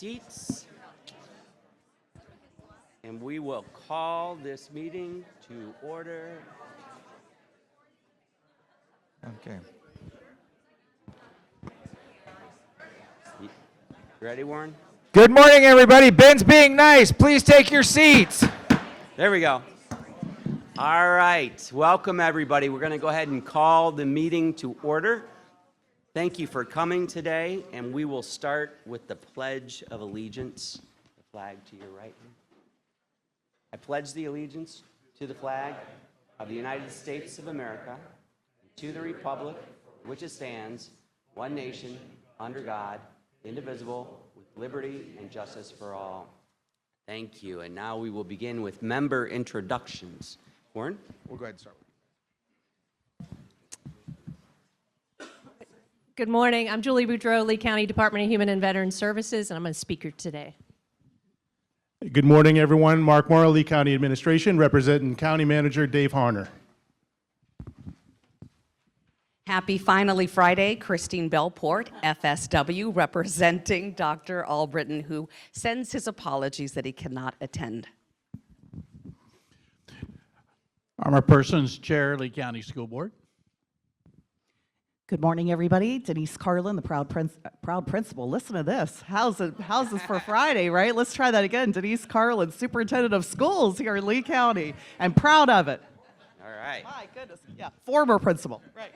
seats. And we will call this meeting to order. Okay. You ready, Warren? Good morning, everybody. Ben's being nice. Please take your seats. There we go. All right. Welcome, everybody. We're going to go ahead and call the meeting to order. Thank you for coming today, and we will start with the Pledge of Allegiance. The flag to your right. I pledge the allegiance to the flag of the United States of America, to the republic which it stands, one nation, under God, indivisible, with liberty and justice for all. Thank you. And now we will begin with member introductions. Warren? We'll go ahead and start. Good morning. I'm Julie Boudreau, Lee County Department of Human and Veteran Services, and I'm a speaker today. Good morning, everyone. Mark Morrow, Lee County Administration, representing County Manager Dave Harner. Happy Finally Friday, Christine Belport, FSW, representing Dr. Albritton, who sends his apologies that he cannot attend. Armor Persons Chair, Lee County School Board. Good morning, everybody. Denise Carlin, the proud principal. Listen to this. How's this for Friday, right? Let's try that again. Denise Carlin, Superintendent of Schools here in Lee County. I'm proud of it. All right. My goodness. Yeah, former principal. Right.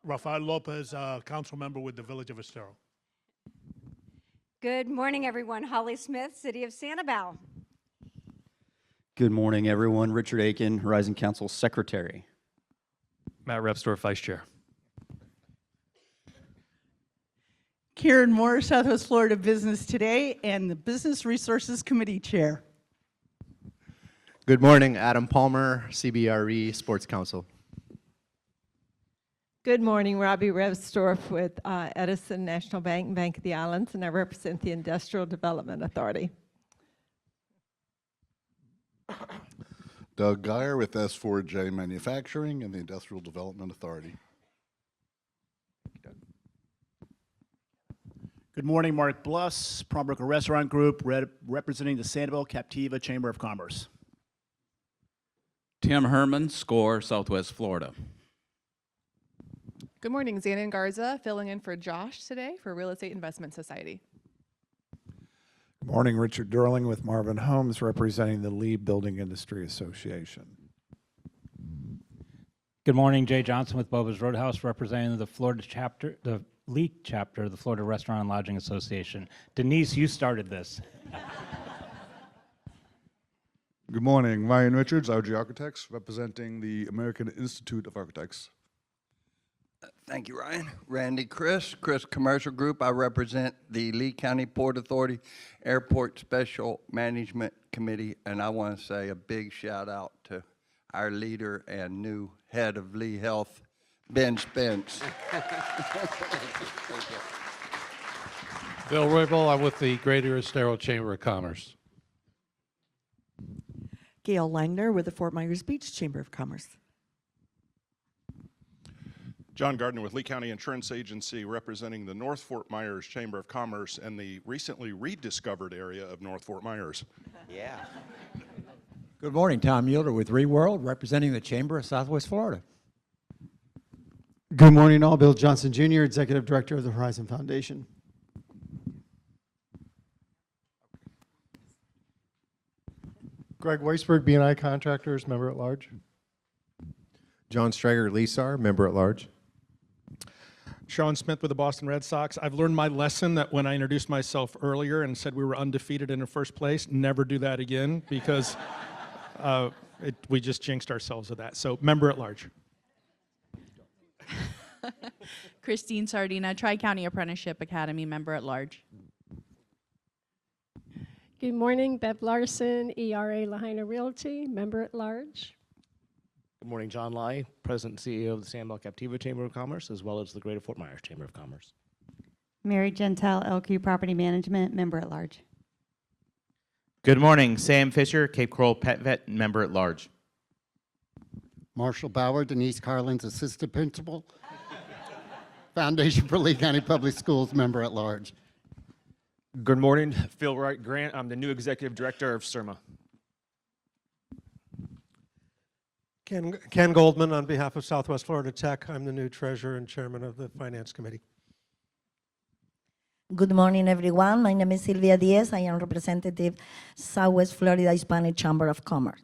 Rafael Lopez, council member with the Village of Estero. Good morning, everyone. Holly Smith, City of Sanibel. Good morning, everyone. Richard Aiken, Horizon Council Secretary. Matt Repsdorf, Vice Chair. Karen Moore, Southwest Florida Business Today, and the Business Resources Committee Chair. Good morning, Adam Palmer, CBRE Sports Council. Good morning, Robbie Repsdorf with Edison National Bank and Bank of the Islands, and I represent the Industrial Development Authority. Doug Geyer with S4J Manufacturing and the Industrial Development Authority. Good morning, Mark Bluss, Prombrooker Restaurant Group, representing the Sanibel Captiva Chamber of Commerce. Tim Herman, SCORE, Southwest Florida. Good morning, Zanin Garza, filling in for Josh today for Real Estate Investment Society. Good morning, Richard Durling with Marvin Homes, representing the Lee Building Industry Association. Good morning, Jay Johnson with Boba's Roadhouse, representing the Lee chapter of the Florida Restaurant and Lodging Association. Denise, you started this. Good morning, Ryan Richards, RG Architects, representing the American Institute of Architects. Thank you, Ryan. Randy Chris Commercial Group. I represent the Lee County Port Authority Airport Special Management Committee, and I want to say a big shout out to our leader and new head of Lee Health, Ben Spence. Bill Ribble, I'm with the Greater Estero Chamber of Commerce. Gail Langner with the Fort Myers Beach Chamber of Commerce. John Gardner with Lee County Insurance Agency, representing the North Fort Myers Chamber of Commerce and the recently rediscovered area of North Fort Myers. Yeah. Good morning, Tom Mueller with ReWorld, representing the Chamber of Southwest Florida. Good morning, all. Bill Johnson Jr., Executive Director of the Horizon Foundation. Greg Weisberg, B&I Contractors, Member at Large. John Strager, Leasar, Member at Large. Sean Smith with the Boston Red Sox. I've learned my lesson that when I introduced myself earlier and said we were undefeated in the first place, never do that again, because we just jinxed ourselves with that. So, Member at Large. Christine Sardina, Tri-County Apprenticeship Academy, Member at Large. Good morning, Bev Larson, ERA Lahaina Realty, Member at Large. Good morning, John Lai, President and CEO of the Sanibel Captiva Chamber of Commerce, as well as the Greater Fort Myers Chamber of Commerce. Mary Gentile, LQ Property Management, Member at Large. Good morning, Sam Fisher, Cape Coral Pet Vet, Member at Large. Marshall Bauer, Denise Carlin's Assistant Principal. Foundation for Lee County Public Schools member at large. Good morning, Phil Wright Grant. I'm the new executive director of CIRMA. Ken Goldman on behalf of Southwest Florida Tech. I'm the new treasurer and chairman of the Finance Committee. Good morning, everyone. My name is Silvia Diaz. I am representative Southwest Florida Hispanic Chamber of Commerce.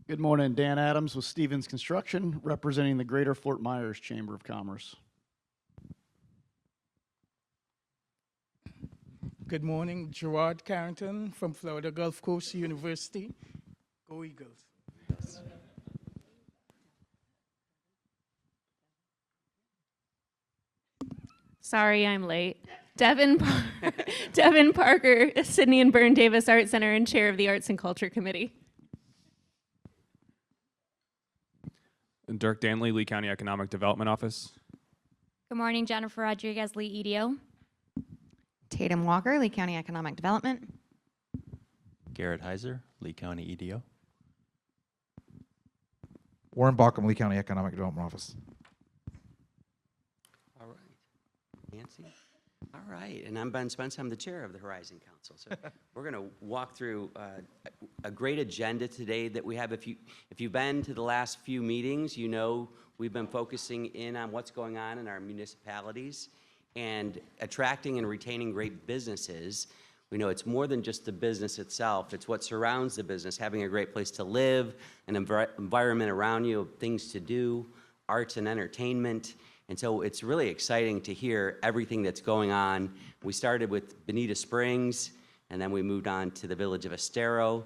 Good morning, Dan Adams with Stevens Construction, representing the Greater Fort Myers Chamber of Commerce. Good morning, Gerard Carrington from Florida Gulf Coast University. Go Eagles. Sorry, I'm late. Devin Parker, Sidney and Byrne Davis Art Center and chair of the Arts and Culture Committee. And Dirk Danley, Lee County Economic Development Office. Good morning, Jennifer Rodriguez, Lee EDO. Tatum Walker, Lee County Economic Development. Garrett Heiser, Lee County EDO. Warren Baucom, Lee County Economic Development Office. All right. Nancy? All right. And I'm Ben Spence. I'm the chair of the Horizon Council. So we're going to walk through a great agenda today that we have. If you've been to the last few meetings, you know we've been focusing in on what's going on in our municipalities and attracting and retaining great businesses. We know it's more than just the business itself. It's what surrounds the business, having a great place to live, an environment around you, things to do, arts and entertainment. And so it's really exciting to hear everything that's going on. We started with Bonita Springs, and then we moved on to the village of Estero.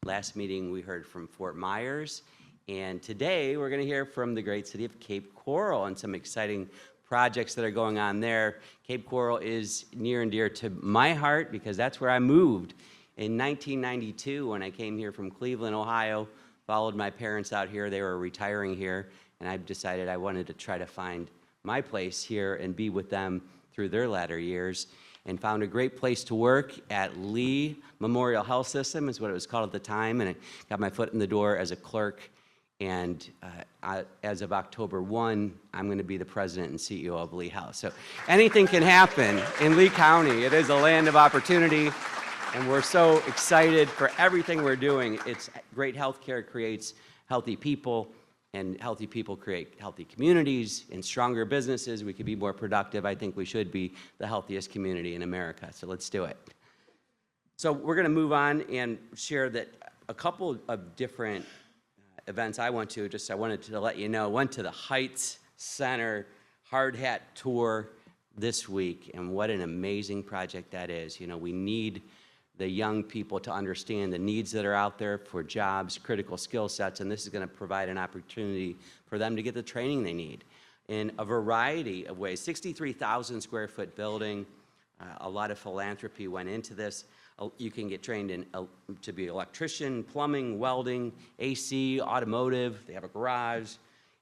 Last meeting, we heard from Fort Myers. And today, we're going to hear from the great city of Cape Coral and some exciting projects that are going on there. Cape Coral is near and dear to my heart because that's where I moved in 1992 when I came here from Cleveland, Ohio, followed my parents out here. They were retiring here, and I decided I wanted to try to find my place here and be with them through their latter years, and found a great place to work at Lee Memorial Health System is what it was called at the time, and I got my foot in the door as a clerk. And as of October 1, I'm going to be the president and CEO of Lee Health. So anything can happen in Lee County. It is a land of opportunity, and we're so excited for everything we're doing. It's great healthcare creates healthy people, and healthy people create healthy communities and stronger businesses. We could be more productive. I think we should be the healthiest community in America. So let's do it. So we're going to move on and share that a couple of different events I went to, I wanted to let you know, went to the Heights Center Hard Hat Tour this week, and what an amazing project that is. You know, we need the young people to understand the needs that are out there for jobs, critical skill sets, and this is going to provide an opportunity for them to get the training they need in a variety of ways. 63,000 square foot building, a lot of philanthropy went into this. You can get trained in to be electrician, plumbing, welding, AC, automotive. They have a garage.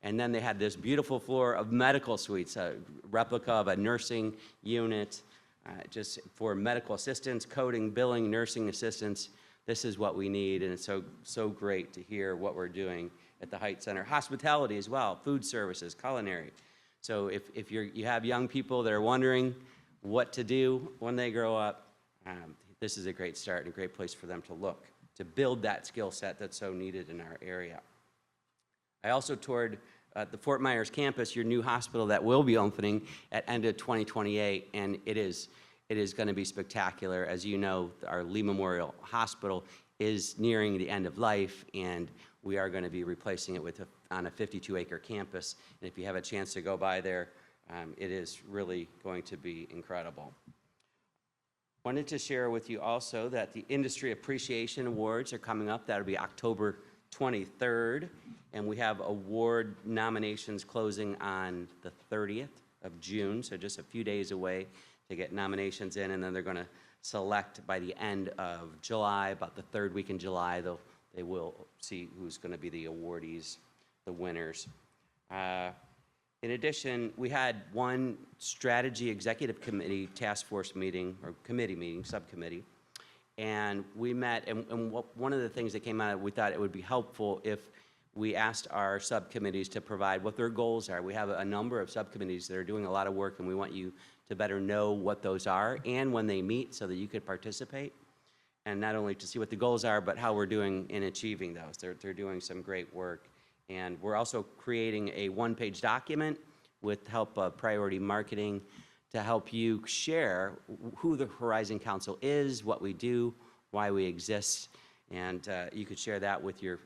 And then they had this beautiful floor of medical suites, a replica of a nursing unit, just for medical assistants, coding, billing, nursing assistants. This is what we need, and it's so great to hear what we're doing at the Heights Center. Hospitality as well, food services, culinary. So if you have young people that are wondering what to do when they grow up, this is a great start and a great place for them to look, to build that skill set that's so needed in our area. I also toured the Fort Myers campus, your new hospital that will be opening at end of 2028, and it is going to be spectacular. As you know, our Lee Memorial Hospital is nearing the end of life, and we are going to be replacing it on a 52-acre campus. And if you have a chance to go by there, it is really going to be incredible. Wanted to share with you also that the Industry Appreciation Awards are coming up. That'll be October 23rd, and we have award nominations closing on the 30th of June, so just a few days away to get nominations in, and then they're going to select by the end of July, about the third week in July, they will see who's going to be the awardees, the winners. In addition, we had one strategy executive committee task force meeting, or committee meeting, subcommittee, and we met, and one of the things that came out of it, we thought it would be helpful if we asked our subcommittees to provide what their goals are. We have a number of subcommittees that are doing a lot of work, and we want you to better know what those are and when they meet so that you could participate. And not only to see what the goals are, but how we're doing in achieving those. They're doing some great work. And we're also creating a one-page document with help of Priority Marketing to help you share who the Horizon Council is, what we do, why we exist. And you could share that with your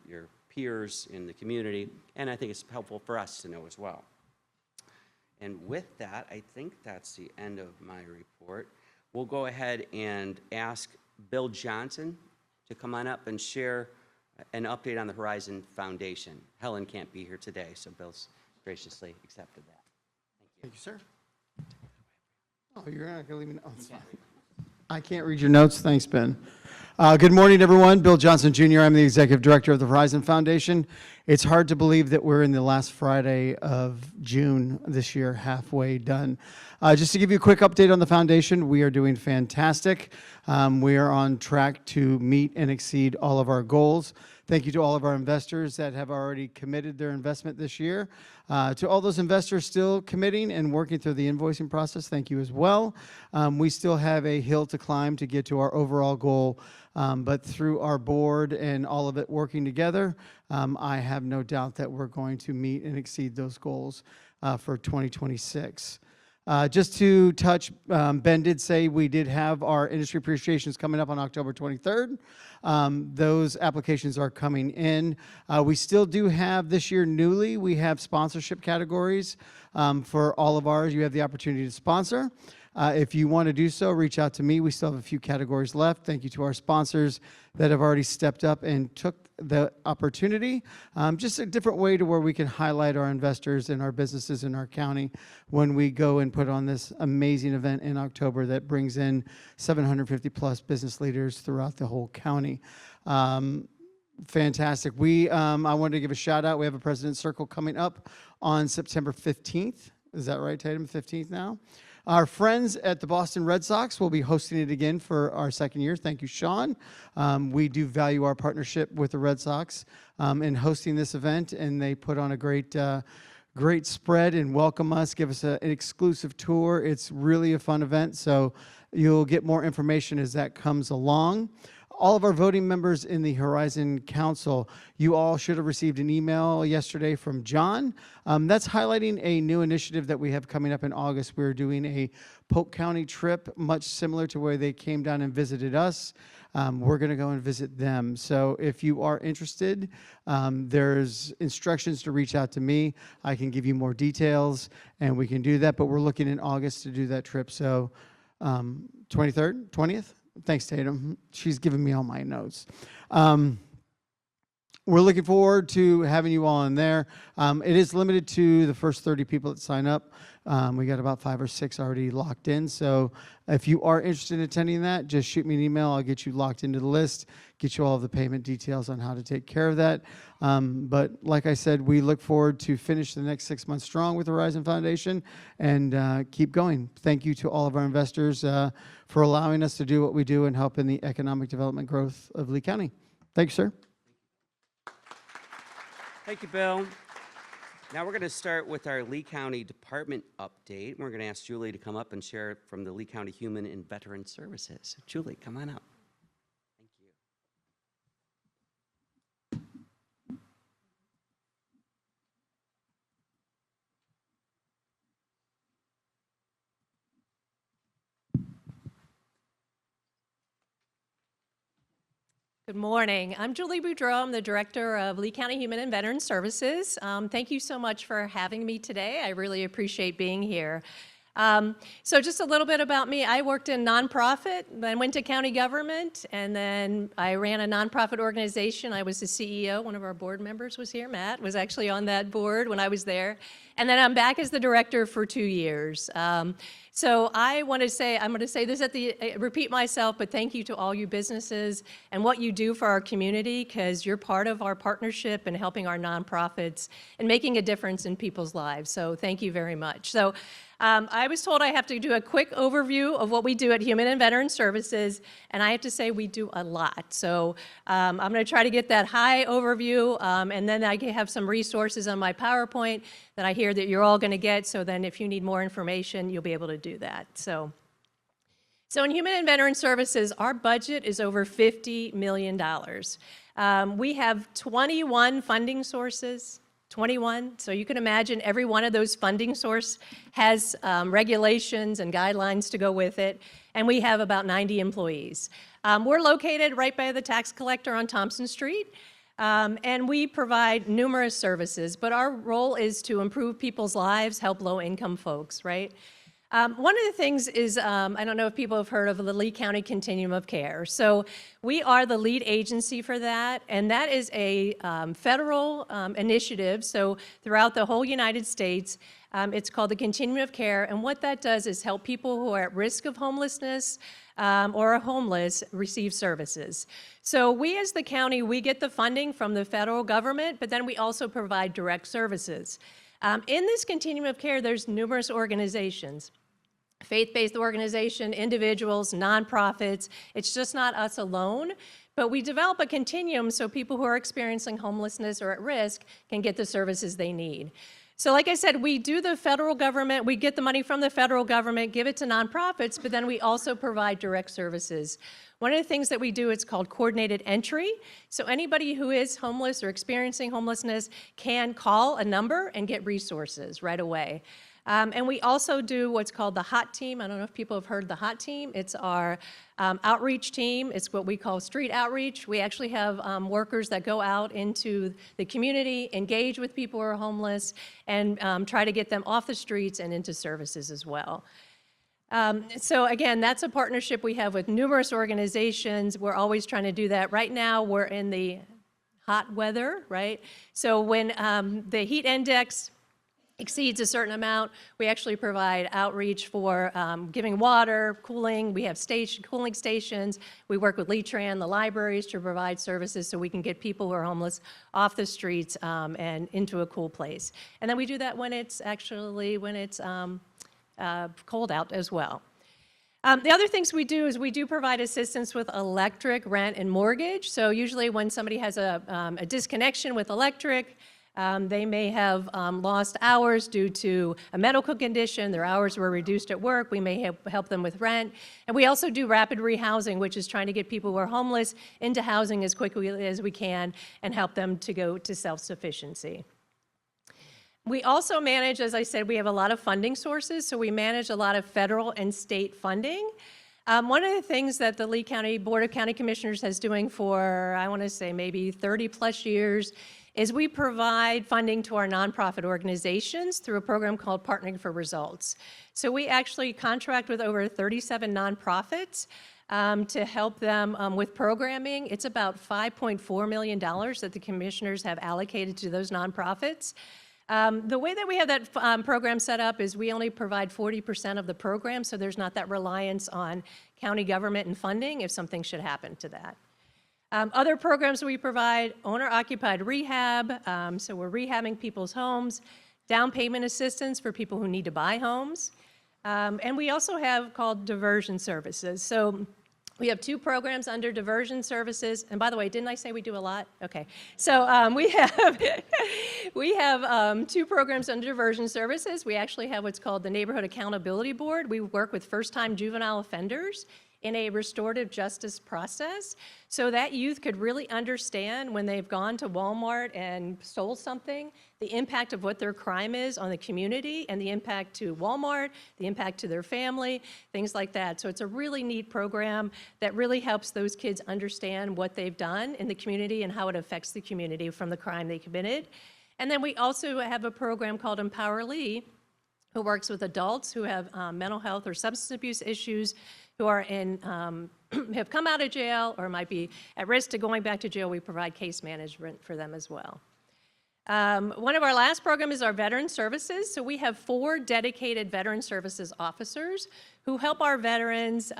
peers in the community. And I think it's helpful for us to know as well. And with that, I think that's the end of my report. We'll go ahead and ask Bill Johnson to come on up and share an update on the Horizon Foundation. Helen can't be here today, so Bill's graciously accepted that. Thank you, sir. Oh, you're not going to leave me? Oh, it's fine. I can't read your notes. Thanks, Ben. Good morning, everyone. Bill Johnson, Jr. I'm the Executive Director of the Horizon Foundation. It's hard to believe that we're in the last Friday of June this year, halfway done. Just to give you a quick update on the foundation, we are doing fantastic. We are on track to meet and exceed all of our goals. Thank you to all of our investors that have already committed their investment this year. To all those investors still committing and working through the invoicing process, thank you as well. We still have a hill to climb to get to our overall goal, but through our board and all of it working together, I have no doubt that we're going to meet and exceed those goals for 2026. Just to touch, Ben did say we did have our industry appreciations coming up on October 23rd. Those applications are coming in. We still do have this year newly, we have sponsorship categories for all of ours. You have the opportunity to sponsor. If you want to do so, reach out to me. We still have a few categories left. Thank you to our sponsors that have already stepped up and took the opportunity. Just a different way to where we can highlight our investors and our businesses in our county when we go and put on this amazing event in October that brings in 750 plus business leaders throughout the whole county. Fantastic. I wanted to give a shout out. We have a President's Circle coming up on September 15th. Is that right, Tatum? 15th now? Our friends at the Boston Red Sox will be hosting it again for our second year. Thank you, Sean. We do value our partnership with the Red Sox in hosting this event, and they put on a great spread and welcome us, give us an exclusive tour. It's really a fun event, so you'll get more information as that comes along. All of our voting members in the Horizon Council, you all should have received an email yesterday from John. That's highlighting a new initiative that we have coming up in August. We're doing a Polk County trip, much similar to where they came down and visited us. We're going to go and visit them. So if you are interested, there's instructions to reach out to me. I can give you more details, and we can do that. But we're looking in August to do that trip. So 23rd, 20th? Thanks, Tatum. She's giving me all my notes. We're looking forward to having you all in there. It is limited to the first 30 people that sign up. We got about 5 or 6 already locked in. So if you are interested in attending that, just shoot me an email. I'll get you locked into the list, get you all of the payment details on how to take care of that. But like I said, we look forward to finish the next 6 months strong with the Horizon Foundation and keep going. Thank you to all of our investors for allowing us to do what we do and help in the economic development growth of Lee County. Thank you, sir. Thank you, Bill. Now we're going to start with our Lee County Department update. We're going to ask Julie to come up and share from the Lee County Human and Veteran Services. Julie, come on up. Thank you. Good morning. I'm Julie Boudreau. I'm the Director of Lee County Human and Veteran Services. Thank you so much for having me today. I really appreciate being here. So just a little bit about me. I worked in nonprofit, then went to county government, and then I ran a nonprofit organization. I was the CEO. One of our board members was here. Matt was actually on that board when I was there. And then I'm back as the director for 2 years. So I want to say, I'm going to say this at the, repeat myself, but thank you to all you businesses and what you do for our community, because you're part of our partnership and helping our nonprofits and making a difference in people's lives. So thank you very much. So I was told I have to do a quick overview of what we do at Human and Veteran Services, and I have to say we do a lot. So I'm going to try to get that high overview, and then I have some resources on my PowerPoint that I hear that you're all going to get, so then if you need more information, you'll be able to do that. So in Human and Veteran Services, our budget is over $50 million. We have 21 funding sources. 21. So you can imagine every one of those funding source has regulations and guidelines to go with it. And we have about 90 employees. We're located right by the tax collector on Thompson Street. And we provide numerous services, but our role is to improve people's lives, help low-income folks, right? One of the things is, I don't know if people have heard of the Lee County Continuum of Care. So we are the lead agency for that, and that is a federal initiative. So throughout the whole United States, it's called the Continuum of Care, and what that does is help people who are at risk of homelessness or are homeless receive services. So we as the county, we get the funding from the federal government, but then we also provide direct services. In this Continuum of Care, there's numerous organizations. Faith-based organization, individuals, nonprofits. It's just not us alone, but we develop a continuum so people who are experiencing homelessness or at risk can get the services they need. So like I said, we do the federal government, we get the money from the federal government, give it to nonprofits, but then we also provide direct services. One of the things that we do, it's called coordinated entry. So anybody who is homeless or experiencing homelessness can call a number and get resources right away. And we also do what's called the HOT team. I don't know if people have heard the HOT team. It's our outreach team. It's what we call street outreach. We actually have workers that go out into the community, engage with people who are homeless, and try to get them off the streets and into services as well. So again, that's a partnership we have with numerous organizations. We're always trying to do that. Right now, we're in the hot weather, right? So when the heat index exceeds a certain amount, we actually provide outreach for giving water, cooling. We have cooling stations. We work with Lee-Tran, the libraries, to provide services so we can get people who are homeless off the streets and into a cool place. And then we do that when it's cold out as well. The other things we do is we do provide assistance with electric, rent, and mortgage. So usually when somebody has a disconnection with electric, they may have lost hours due to a medical condition, their hours were reduced at work, we may help them with rent. And we also do rapid rehousing, which is trying to get people who are homeless into housing as quickly as we can and help them to go to self-sufficiency. We also manage, as I said, we have a lot of funding sources, so we manage a lot of federal and state funding. One of the things that the Lee County Board of County Commissioners has doing for, I want to say maybe 30 plus years, is we provide funding to our nonprofit organizations through a program called Partnering for Results. So we actually contract with over 37 nonprofits to help them with programming. It's about $5.4 million that the commissioners have allocated to those nonprofits. The way that we have that program set up is we only provide 40% of the program, so there's not that reliance on county government and funding if something should happen to that. Other programs we provide, owner-occupied rehab, so we're rehabbing people's homes, down payment assistance for people who need to buy homes, and we also have called diversion services. So we have 2 programs under diversion services, and by the way, didn't I say we do a lot? Okay, so we have 2 programs under diversion services. We actually have what's called the Neighborhood Accountability Board. We work with first-time juvenile offenders in a restorative justice process so that youth could really understand when they've gone to Walmart and stole something, the impact of what their crime is on the community and the impact to Walmart, the impact to their family, things like that. So it's a really neat program that really helps those kids understand what they've done in the community and how it affects the community from the crime they committed. And then we also have a program called Empower Lee, who works with adults who have mental health or substance abuse issues, who are in, have come out of jail or might be at risk to going back to jail. We provide case management for them as well. One of our last programs is our Veteran Services. So we have 4 dedicated Veteran Services officers who help our veterans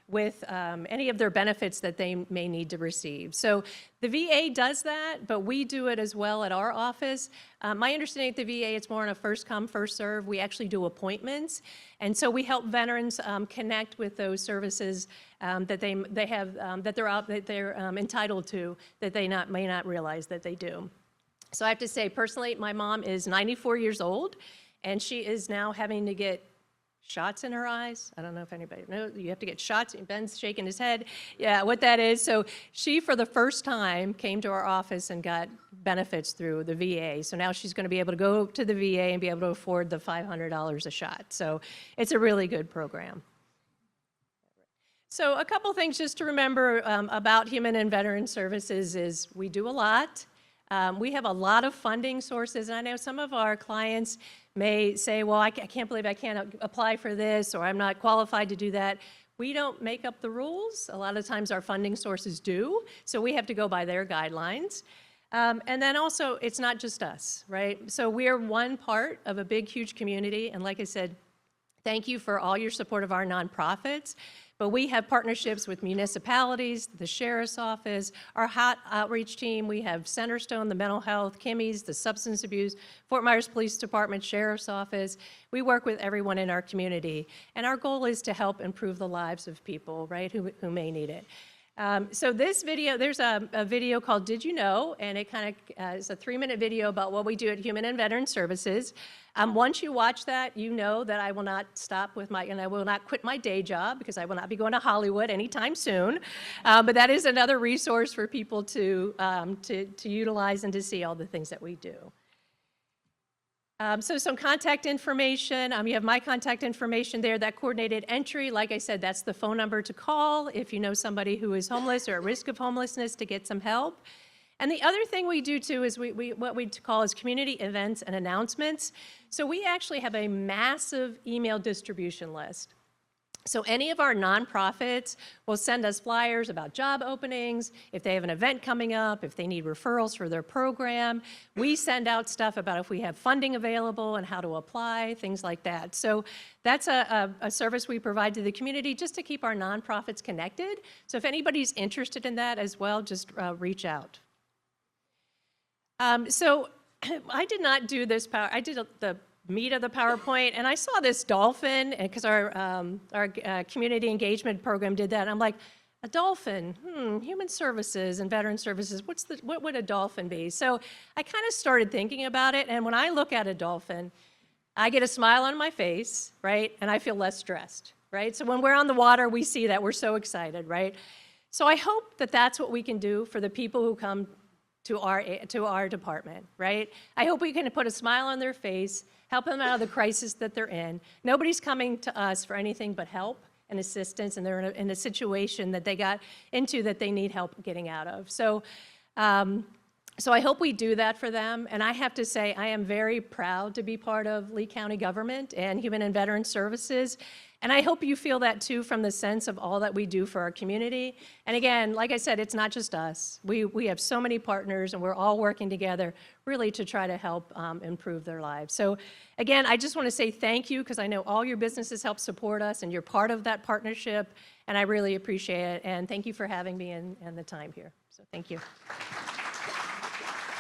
with any of their benefits that they may need to receive. So the VA does that, but we do it as well at our office. My understanding at the VA, it's more on a first come, first serve. We actually do appointments. And so we help veterans connect with those services that they have, that they're entitled to, that they may not realize that they do. So I have to say, personally, my mom is 94 years old, and she is now having to get shots in her eyes. I don't know if anybody knows. You have to get shots. Ben's shaking his head. Yeah, what that is. So she, for the first time, came to our office and got benefits through the VA. So now she's going to be able to go to the VA and be able to afford the $500 a shot. So it's a really good program. So a couple things just to remember about Human and Veteran Services is we do a lot. We have a lot of funding sources, and I know some of our clients may say, well, I can't believe I can't apply for this, or I'm not qualified to do that. We don't make up the rules. A lot of times our funding sources do, so we have to go by their guidelines. And then also, it's not just us, right? So we're one part of a big, huge community, and like I said, thank you for all your support of our nonprofits. But we have partnerships with municipalities, the Sheriff's Office, our HOT outreach team. We have Centerstone, the mental health, Kimmy's, the substance abuse, Fort Myers Police Department, Sheriff's Office. We work with everyone in our community. And our goal is to help improve the lives of people, right, who may need it. So this video, there's a video called Did You Know? And it kind of is a 3-minute video about what we do at Human and Veteran Services. Once you watch that, you know that I will not stop with and I will not quit my day job because I will not be going to Hollywood anytime soon. But that is another resource for people to utilize and to see all the things that we do. So some contact information. You have my contact information there. That coordinated entry, like I said, that's the phone number to call if you know somebody who is homeless or at risk of homelessness to get some help. And the other thing we do too is what we call is community events and announcements. So we actually have a massive email distribution list. So any of our nonprofits will send us flyers about job openings, if they have an event coming up, if they need referrals for their program. We send out stuff about if we have funding available and how to apply, things like that. So that's a service we provide to the community just to keep our nonprofits connected. So if anybody's interested in that as well, just reach out. So I did not do this I did the meat of the PowerPoint, and I saw this dolphin, because our community engagement program did that, and I'm like, a dolphin, human services and veteran services, what would a dolphin be? So I kind of started thinking about it, and when I look at a dolphin, I get a smile on my face, right, and I feel less stressed, right? So when we're on the water, we see that, we're so excited, right? So I hope that that's what we can do for the people who come to our department, right? I hope we can put a smile on their face, help them out of the crisis that they're in. Nobody's coming to us for anything but help and assistance, and they're in a situation that they got into that they need help getting out of. So I hope we do that for them, and I have to say I am very proud to be part of Lee County government and Human and Veteran Services, and I hope you feel that too from the sense of all that we do for our community. And again, like I said, it's not just us. We have so many partners, and we're all working together really to try to help improve their lives. So again, I just want to say thank you, because I know all your businesses help support us, and you're part of that partnership, and I really appreciate it. And thank you for having me and the time here. So thank you.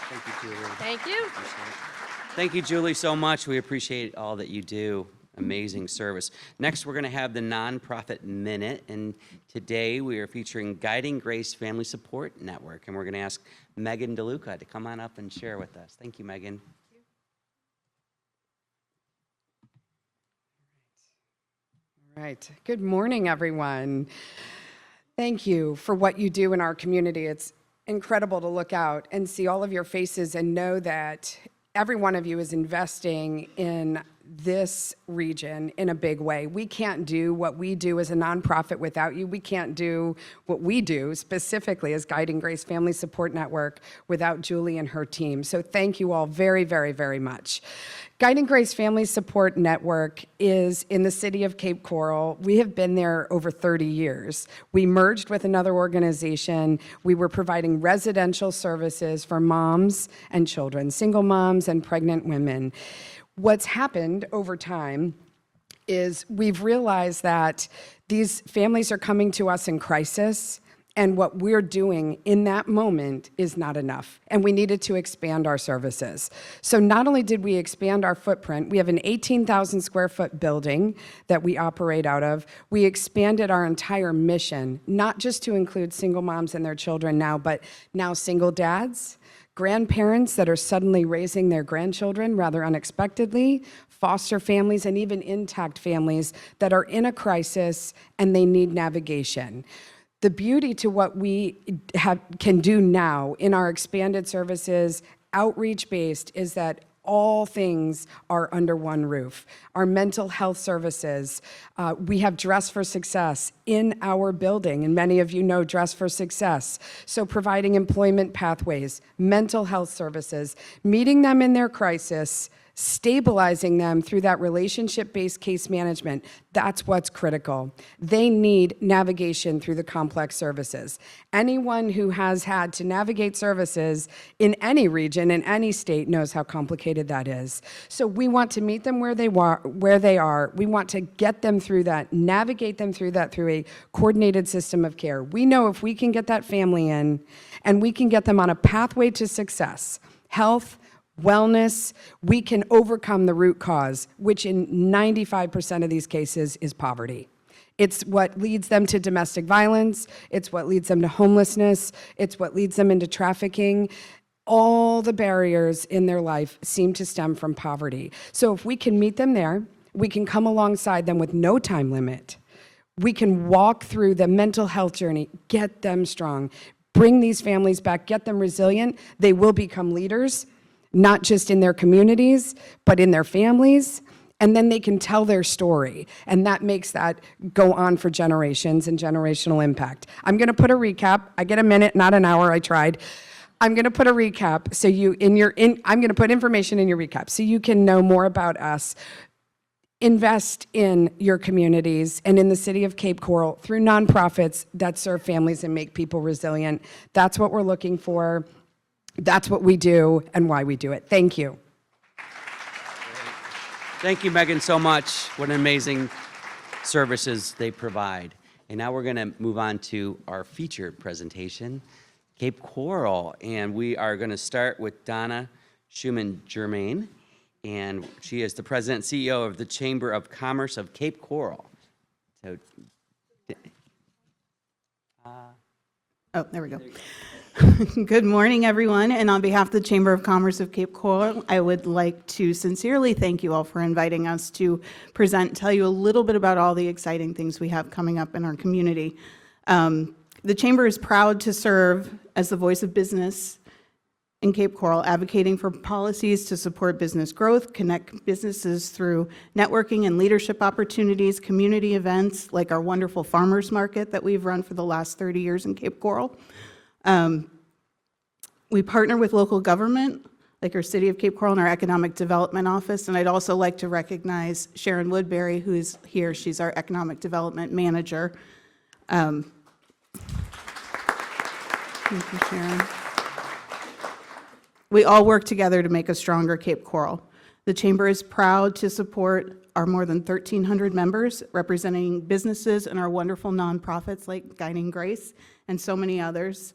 Thank you, Julie. Thank you. Thank you, Julie, so much. We appreciate all that you do. Amazing service. Next, we're going to have the Nonprofit Minute, and today we are featuring Guiding Grace Family Support Network, and we're going to ask Megan DeLuca to come on up and share with us. Thank you, Megan. All right. Good morning, everyone. Thank you for what you do in our community. It's incredible to look out and see all of your faces and know that every one of you is investing in this region in a big way. We can't do what we do as a nonprofit without you. We can't do what we do specifically as Guiding Grace Family Support Network without Julie and her team. So thank you all very, very, very much. Guiding Grace Family Support Network is in the city of Cape Coral. We have been there over 30 years. We merged with another organization. We were providing residential services for moms and children, single moms and pregnant women. What's happened over time is we've realized that these families are coming to us in crisis, and what we're doing in that moment is not enough, and we needed to expand our services. So not only did we expand our footprint, we have an 18,000 square foot building that we operate out of. We expanded our entire mission, not just to include single moms and their children now, but now single dads, grandparents that are suddenly raising their grandchildren rather unexpectedly, foster families, and even intact families that are in a crisis and they need navigation. The beauty to what we can do now in our expanded services, outreach-based, is that all things are under one roof. Our mental health services, we have Dress for Success in our building, and many of you know Dress for Success. So providing employment pathways, mental health services, meeting them in their crisis, stabilizing them through that relationship-based case management, that's what's critical. They need navigation through the complex services. Anyone who has had to navigate services in any region, in any state, knows how complicated that is. So we want to meet them where they are. We want to get them through that, navigate them through that through a coordinated system of care. We know if we can get that family in and we can get them on a pathway to success, health, wellness, we can overcome the root cause, which in 95% of these cases is poverty. It's what leads them to domestic violence. It's what leads them to homelessness. It's what leads them into trafficking. All the barriers in their life seem to stem from poverty. So if we can meet them there, we can come alongside them with no time limit. We can walk through the mental health journey, get them strong, bring these families back, get them resilient. They will become leaders, not just in their communities, but in their families, and then they can tell their story, and that makes that go on for generations and generational impact. I'm gonna put a recap. I get a minute, not an hour, I tried. I'm gonna put a recap, so I'm gonna put information in your recap, so you can know more about us. Invest in your communities and in the city of Cape Coral through nonprofits that serve families and make people resilient. That's what we're looking for. That's what we do and why we do it. Thank you. Thank you, Megan, so much. What an amazing services they provide. And now we're going to move on to our featured presentation, Cape Coral. And we are going to start with Donna Schumann-Germain. And she is the president and CEO of the Chamber of Commerce of Cape Coral. So, oh, there we go. Good morning, everyone. And on behalf of the Chamber of Commerce of Cape Coral, I would like to sincerely thank you all for inviting us to present and tell you a little bit about all the exciting things we have coming up in our community. The Chamber is proud to serve as the voice of business in Cape Coral, advocating for policies to support business growth, connect businesses through networking and leadership opportunities, community events like our wonderful farmers market that we've run for the last 30 years in Cape Coral. We partner with local government, like our City of Cape Coral and our Economic Development Office, and I'd also like to recognize Sharon Woodbury, who is here. She's our Economic Development Manager. Thank you, Sharon. We all work together to make a stronger Cape Coral. The Chamber is proud to support our more than 1,300 members, representing businesses and our wonderful nonprofits like Guiding Grace and so many others.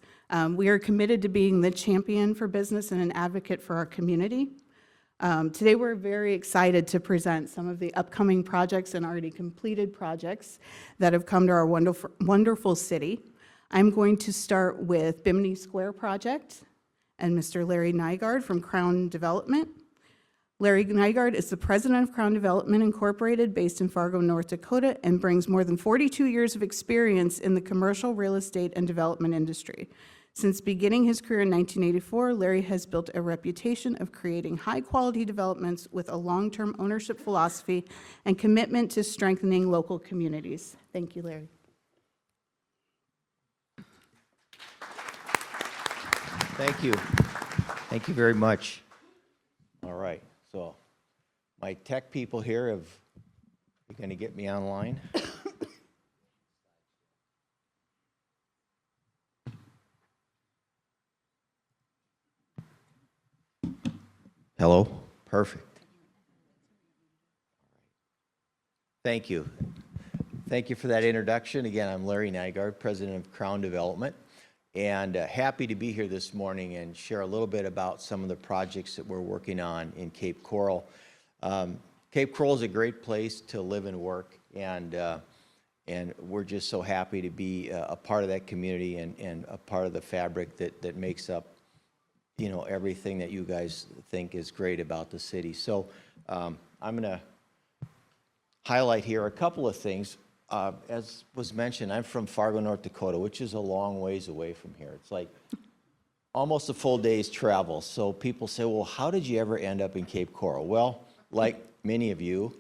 We are committed to being the champion for business and an advocate for our community. Today we're very excited to present some of the upcoming projects and already completed projects that have come to our wonderful city. I'm going to start with Bimini Square project and Mr. Larry Nygaard from Crown Development. Larry Nygaard is the president of Crown Development Incorporated, based in Fargo, North Dakota, and brings more than 42 years of experience in the commercial real estate and development industry. Since beginning his career in 1984, Larry has built a reputation of creating high-quality developments with a long-term ownership philosophy and commitment to strengthening local communities. Thank you, Larry. Thank you. Thank you very much. All right, so my tech people here have, you're going to get me online. Hello? Perfect. Thank you. Thank you for that introduction. Again, I'm Larry Nygaard, President of Crown Development, and happy to be here this morning and share a little bit about some of the projects that we're working on in Cape Coral. Cape Coral is a great place to live and work, and we're just so happy to be a part of that community and a part of the fabric that makes up, you know, everything that you guys think is great about the city. So I'm going to highlight here a couple of things. As was mentioned, I'm from Fargo, North Dakota, which is a long ways away from here. It's like almost a full day's travel. So people say, well, how did you ever end up in Cape Coral? Well, like many of you,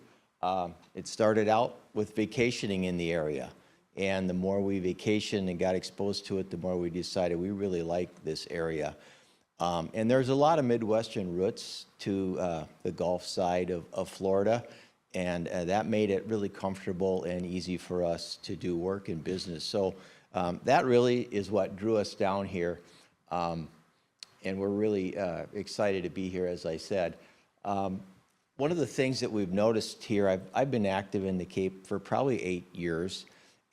it started out with vacationing in the area. And the more we vacationed and got exposed to it, the more we decided we really like this area. And there's a lot of Midwestern roots to the Gulf side of Florida, and that made it really comfortable and easy for us to do work and business. So that really is what drew us down here, and we're really excited to be here, as I said. One of the things that we've noticed here, I've been active in the Cape for probably 8 years,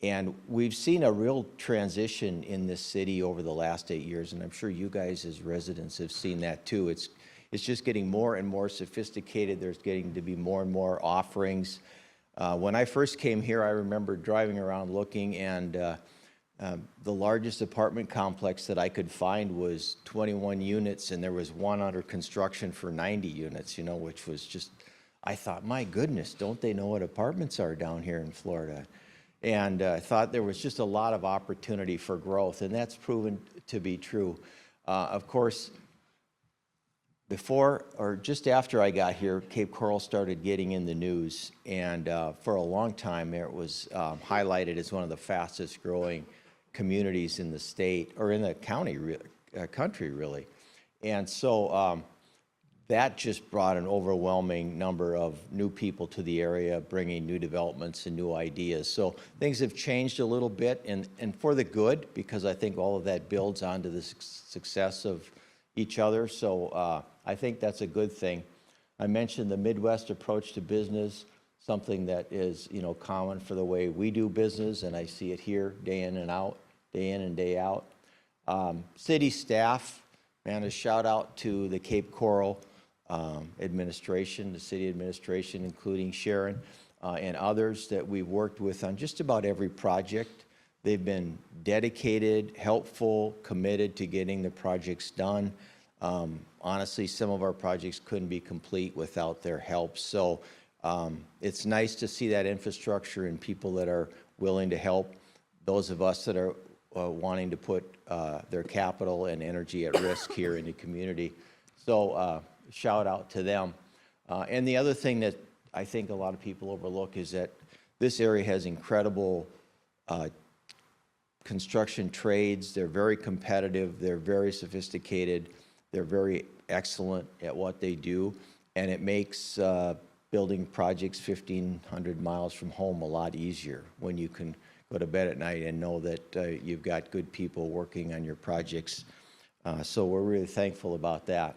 and we've seen a real transition in this city over the last 8 years, and I'm sure you guys as residents have seen that too. It's just getting more and more sophisticated. There's getting to be more and more offerings. When I first came here, I remember driving around looking, and the largest apartment complex that I could find was 21 units, and there was one under construction for 90 units, you know, which was just, I thought, my goodness, don't they know what apartments are down here in Florida? And I thought there was just a lot of opportunity for growth, and that's proven to be true. Of course, before or just after I got here, Cape Coral started getting in the news, and for a long time it was highlighted as one of the fastest growing communities in the state, or in the country really. And so that just brought an overwhelming number of new people to the area, bringing new developments and new ideas. So things have changed a little bit, and for the good, because I think all of that builds onto the success of each other. So I think that's a good thing. I mentioned the Midwest approach to business, something that is, you know, common for the way we do business, and I see it here day in and out, day in and day out. City staff, man, a shout out to the Cape Coral administration, the city administration, including Sharon and others that we've worked with on just about every project. They've been dedicated, helpful, committed to getting the projects done. Honestly, some of our projects couldn't be complete without their help. So it's nice to see that infrastructure and people that are willing to help those of us that are wanting to put their capital and energy at risk here in the community. So shout out to them. And the other thing that I think a lot of people overlook is that this area has incredible construction trades. They're very competitive. They're very sophisticated. They're very excellent at what they do. And it makes building projects 1,500 miles from home a lot easier when you can go to bed at night and know that you've got good people working on your projects. So we're really thankful about that.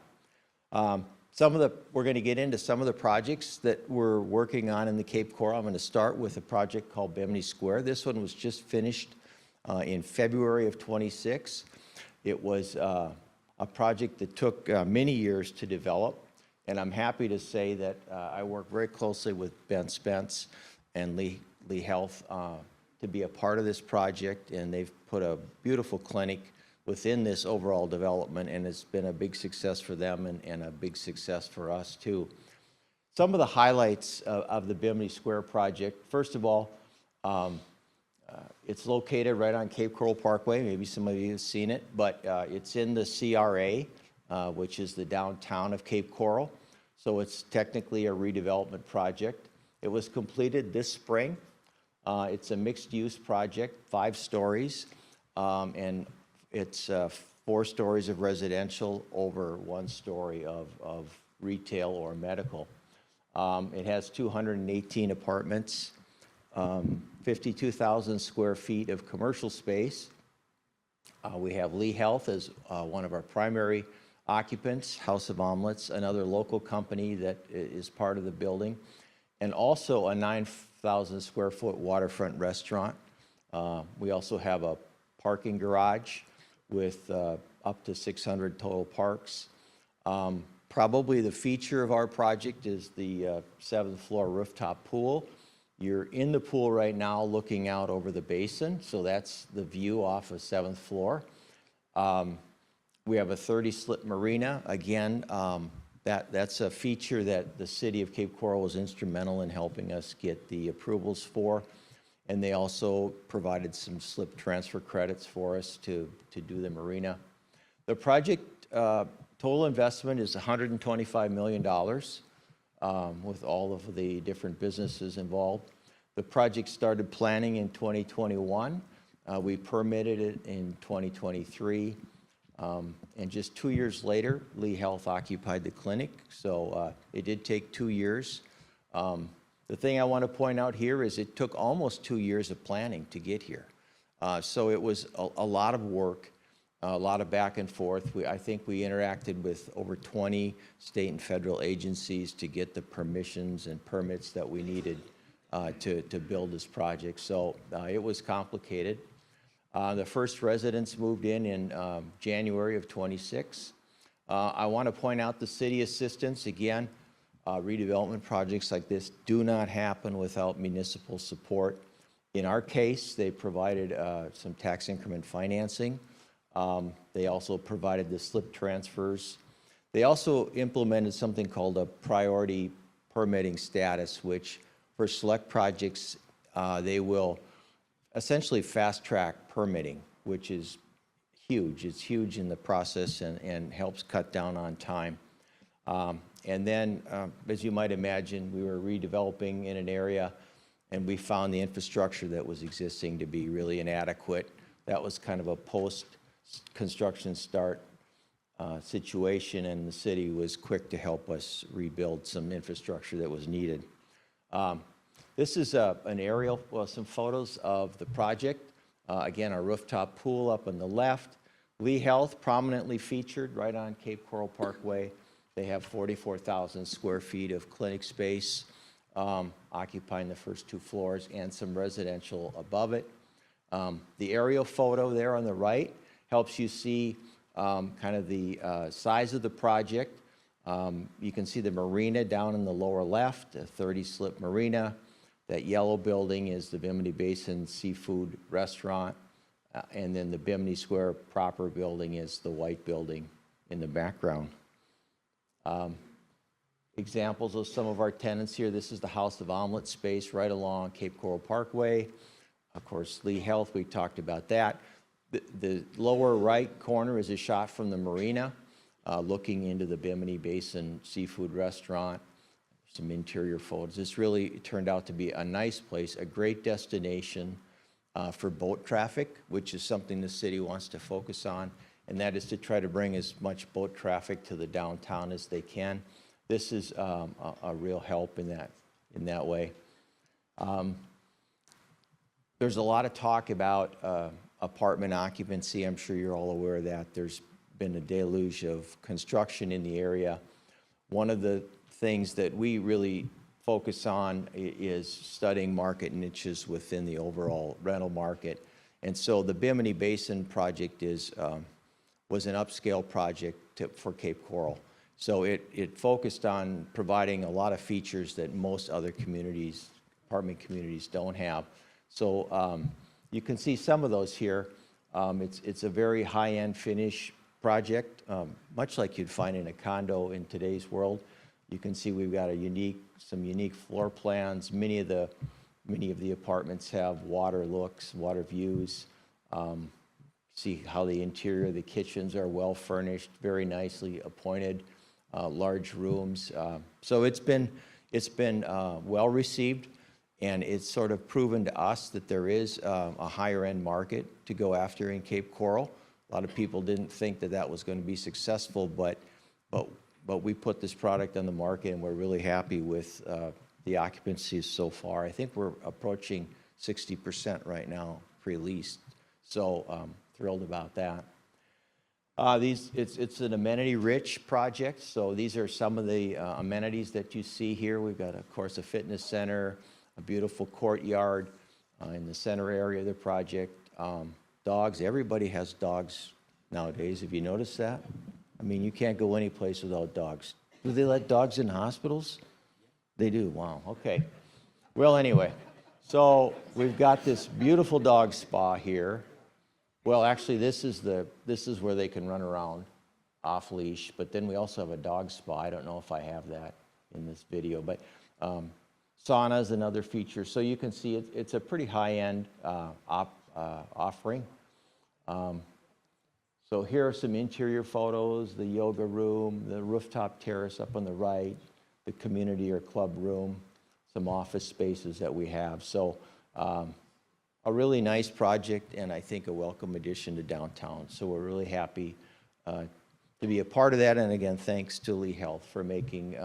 We're going to get into some of the projects that we're working on in the Cape Coral. I'm going to start with a project called Bimini Square. This one was just finished in February of 26. It was a project that took many years to develop, and I'm happy to say that I work very closely with Ben Spence and Lee Health to be a part of this project, and they've put a beautiful clinic within this overall development, and it's been a big success for them and a big success for us too. Some of the highlights of the Bimini Square project, first of all, It's located right on Cape Coral Parkway. Maybe some of you have seen it, but it's in the CRA, which is the downtown of Cape Coral. So it's technically a redevelopment project. It was completed this spring. It's a mixed-use project, 5 stories, and it's 4 stories of residential over 1 story of retail or medical. It has 218 apartments, 52,000 square feet of commercial space. We have Lee Health as one of our primary occupants, House of Omelets, another local company that is part of the building, and also a 9,000 square foot waterfront restaurant. We also have a parking garage with up to 600 total parks. Probably the feature of our project is the 7th floor rooftop pool. You're in the pool right now looking out over the basin, so that's the view off of 7th floor. We have a 30-slip marina. Again, that's a feature that the city of Cape Coral was instrumental in helping us get the approvals for, and they also provided some slip transfer credits for us to do the marina. The project total investment is $125 million with all of the different businesses involved. The project started planning in 2021. We permitted it in 2023. And just 2 years later, Lee Health occupied the clinic. So it did take 2 years. The thing I want to point out here is it took almost 2 years of planning to get here. So it was a lot of work, a lot of back and forth. I think we interacted with over 20 state and federal agencies to get the permissions and permits that we needed to build this project. So it was complicated. The first residents moved in January of '26. I want to point out the city assistance. Again, redevelopment projects like this do not happen without municipal support. In our case, they provided some tax increment financing. They also provided the slip transfers. They also implemented something called a priority permitting status, which for select projects, they will essentially fast-track permitting, which is huge. It's huge in the process and helps cut down on time. And then, as you might imagine, we were redeveloping in an area, and we found the infrastructure that was existing to be really inadequate. That was kind of a post-construction start situation, and the city was quick to help us rebuild some infrastructure that was needed. This is an aerial, some photos of the project. Again, our rooftop pool up on the left. Lee Health prominently featured right on Cape Coral Parkway. They have 44,000 square feet of clinic space occupying the first 2 floors and some residential above it. The aerial photo there on the right helps you see kind of the size of the project. You can see the marina down in the lower left, a 30-slip marina. That yellow building is the Bimini Basin Seafood Restaurant, and then the Bimini Square proper building is the white building in the background. Examples of some of our tenants here. This is the House of Omelets space right along Cape Coral Parkway. Of course, Lee Health, we talked about that. The lower right corner is a shot from the marina looking into the Bimini Basin Seafood Restaurant. Some interior photos. This really turned out to be a nice place, a great destination for boat traffic, which is something the city wants to focus on, and that is to try to bring as much boat traffic to the downtown as they can. This is a real help in that way. There's a lot of talk about apartment occupancy. I'm sure you're all aware of that. There's been a deluge of construction in the area. One of the things that we really focus on is studying market niches within the overall rental market. And so the Bimini Basin project was an upscale project for Cape Coral. So it focused on providing a lot of features that most other communities, apartment communities, don't have. So you can see some of those here. It's a very high-end finish project, much like you'd find in a condo in today's world. You can see we've got some unique floor plans. Many of the Many of the apartments have water looks, water views. See how the interior of the kitchens are well furnished, very nicely appointed, large rooms. So it's been well received, and it's sort of proven to us that there is a higher end market to go after in Cape Coral. A lot of people didn't think that that was going to be successful, but we put this product on the market, and we're really happy with the occupancies so far. I think we're approaching 60% right now pre-leased, so thrilled about that. It's an amenity-rich project, so these are some of the amenities that you see here. We've got, of course, a fitness center, a beautiful courtyard in the center area of the project. Dogs, everybody has dogs nowadays. Have you noticed that? I mean, you can't go any place without dogs. Do they let dogs in hospitals? They do, wow, okay. Well, anyway, so we've got this beautiful dog spa here. Well, actually, this is where they can run around off leash, but then we also have a dog spa. I don't know if I have that in this video, but sauna is another feature. So you can see it's a pretty high-end offering. So here are some interior photos, the yoga room, the rooftop terrace up on the right, the community or club room, some office spaces that we have. So a really nice project, and I think a welcome addition to downtown. So we're really happy to be a part of that. And again, thanks to Lee Health for making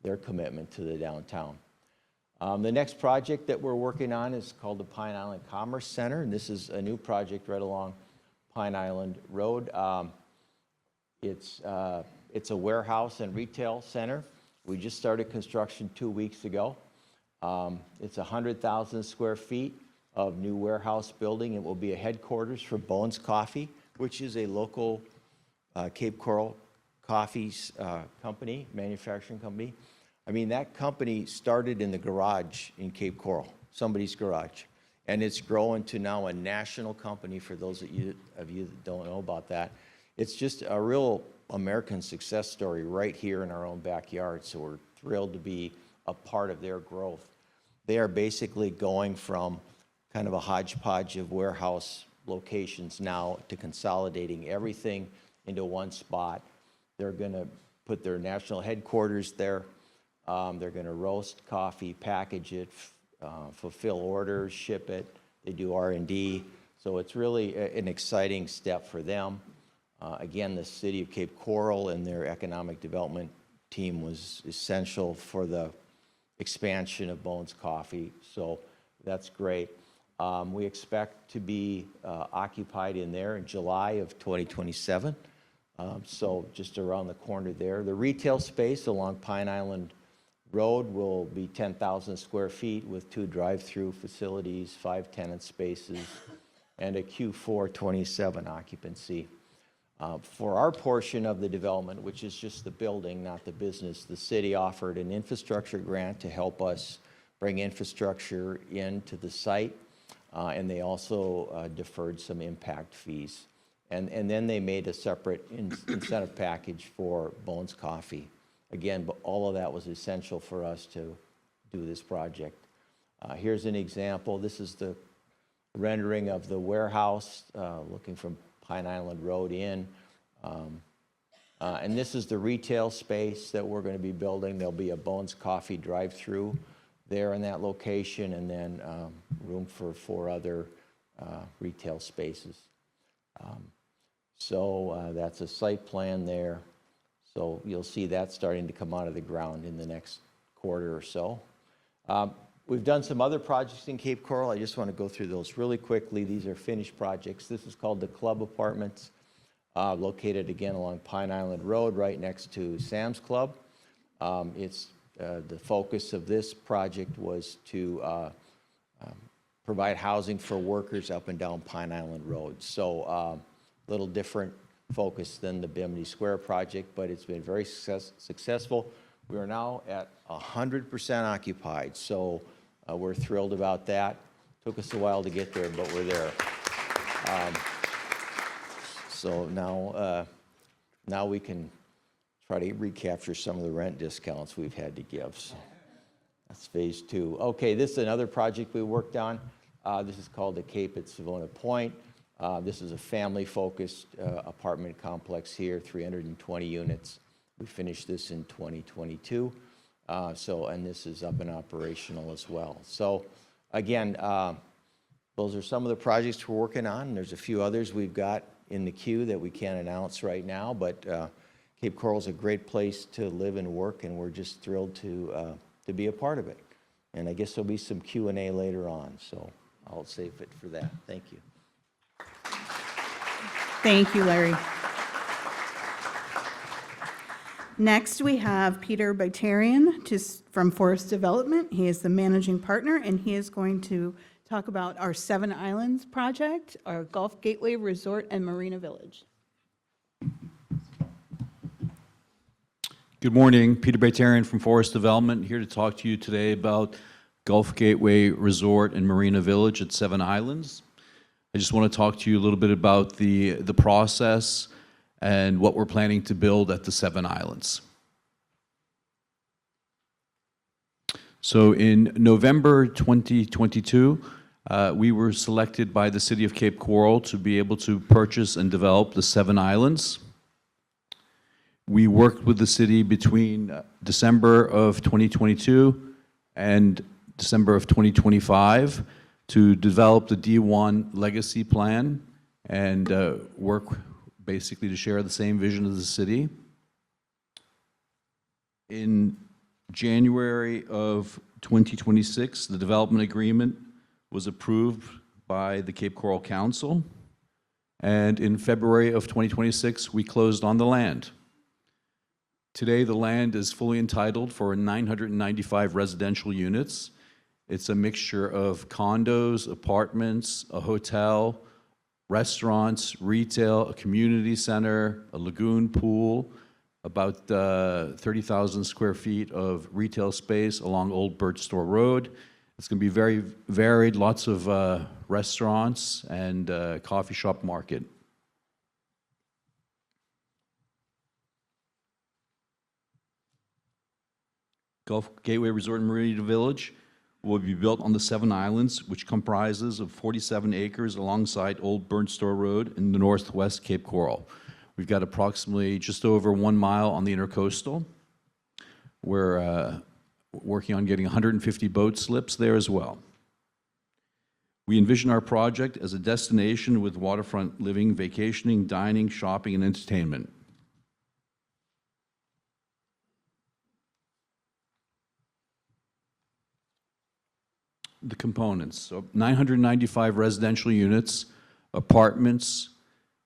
their commitment to the downtown. The next project that we're working on is called the Pine Island Commerce Center, and this is a new project right along Pine Island Road. It's a warehouse and retail center. We just started construction 2 weeks ago. It's 100,000 square feet of new warehouse building. It will be a headquarters for Bones Coffee, which is a local Cape Coral coffee company, manufacturing company. I mean, that company started in the garage in Cape Coral, somebody's garage, and it's grown to now a national company. For those of you that don't know about that, it's just a real American success story right here in our own backyard. So we're thrilled to be a part of their growth. They are basically going from kind of a hodgepodge of warehouse locations now to consolidating everything into one spot. They're going to put their national headquarters there. They're going to roast coffee, package it, fulfill orders, ship it. They do R&D. So it's really an exciting step for them. Again, the city of Cape Coral and their economic development team was essential for the expansion of Bones Coffee. So that's great. We expect to be occupied in there in July of 2027. So just around the corner there. The retail space along Pine Island Road will be 10,000 square feet with 2 drive-through facilities, 5 tenant spaces, and a Q4 27 occupancy. For our portion of the development, which is just the building, not the business, the city offered an infrastructure grant to help us bring infrastructure into the site. And they also deferred some impact fees. And then they made a separate incentive package for Bones Coffee. Again, but all of that was essential for us to do this project. Here's an example. This is the rendering of the warehouse looking from Pine Island Road in. And this is the retail space that we're going to be building. There'll be a Bones Coffee drive-through there in that location, and then room for 4 other retail spaces. So that's a site plan there. So you'll see that starting to come out of the ground in the next quarter or so. We've done some other projects in Cape Coral. I just want to go through those really quickly. These are finished projects. This is called the Club Apartments, located again along Pine Island Road, right next to Sam's Club. The focus of this project was to provide housing for workers up and down Pine Island Road. So a little different focus than the Bimini Square project, but it's been very successful. We are now at 100% occupied, so we're thrilled about that. Took us a while to get there, but we're there. So now we can try to recapture some of the rent discounts we've had to give. So That's phase 2. Okay, this is another project we worked on. This is called the Cape at Savona Point. This is a family-focused apartment complex here, 320 units. We finished this in 2022. And this is up and operational as well. So again, those are some of the projects we're working on. There's a few others we've got in the queue that we can't announce right now, but Cape Coral is a great place to live and work, and we're just thrilled to be a part of it. And I guess there'll be some Q&A later on, so I'll save it for that. Thank you. Thank you, Larry. Next, we have Peter Baitarian from Forest Development. He is the managing partner, and he is going to talk about our Seven Islands project, our Gulf Gateway Resort and Marina Village. Good morning, Peter Baitarian from Forest Development, here to talk to you today about Gulf Gateway Resort and Marina Village at Seven Islands. I just want to talk to you a little bit about the process and what we're planning to build at the Seven Islands. So in November 2022, we were selected by the City of Cape Coral to be able to purchase and develop the Seven Islands. We worked with the city between December of 2022 and December of 2025 to develop the D1 legacy plan and work basically to share the same vision as the city. In January of 2026, the development agreement was approved by the Cape Coral Council, and in February of 2026, we closed on the land. Today, the land is fully entitled for 995 residential units. It's a mixture of condos, apartments, a hotel, restaurants, retail, a community center, a lagoon pool, about 30,000 square feet of retail space along Old Birch Store Road. It's going to be very varied, lots of restaurants and coffee shop market. Gulf Gateway Resort and Marina Village will be built on the Seven Islands, which comprises of 47 acres alongside Old Birch Store Road in the northwest Cape Coral. We've got approximately just over 1 mile on the intercoastal. We're working on getting 150 boat slips there as well. We envision our project as a destination with waterfront living, vacationing, dining, shopping, and entertainment. The components, so 995 residential units, apartments,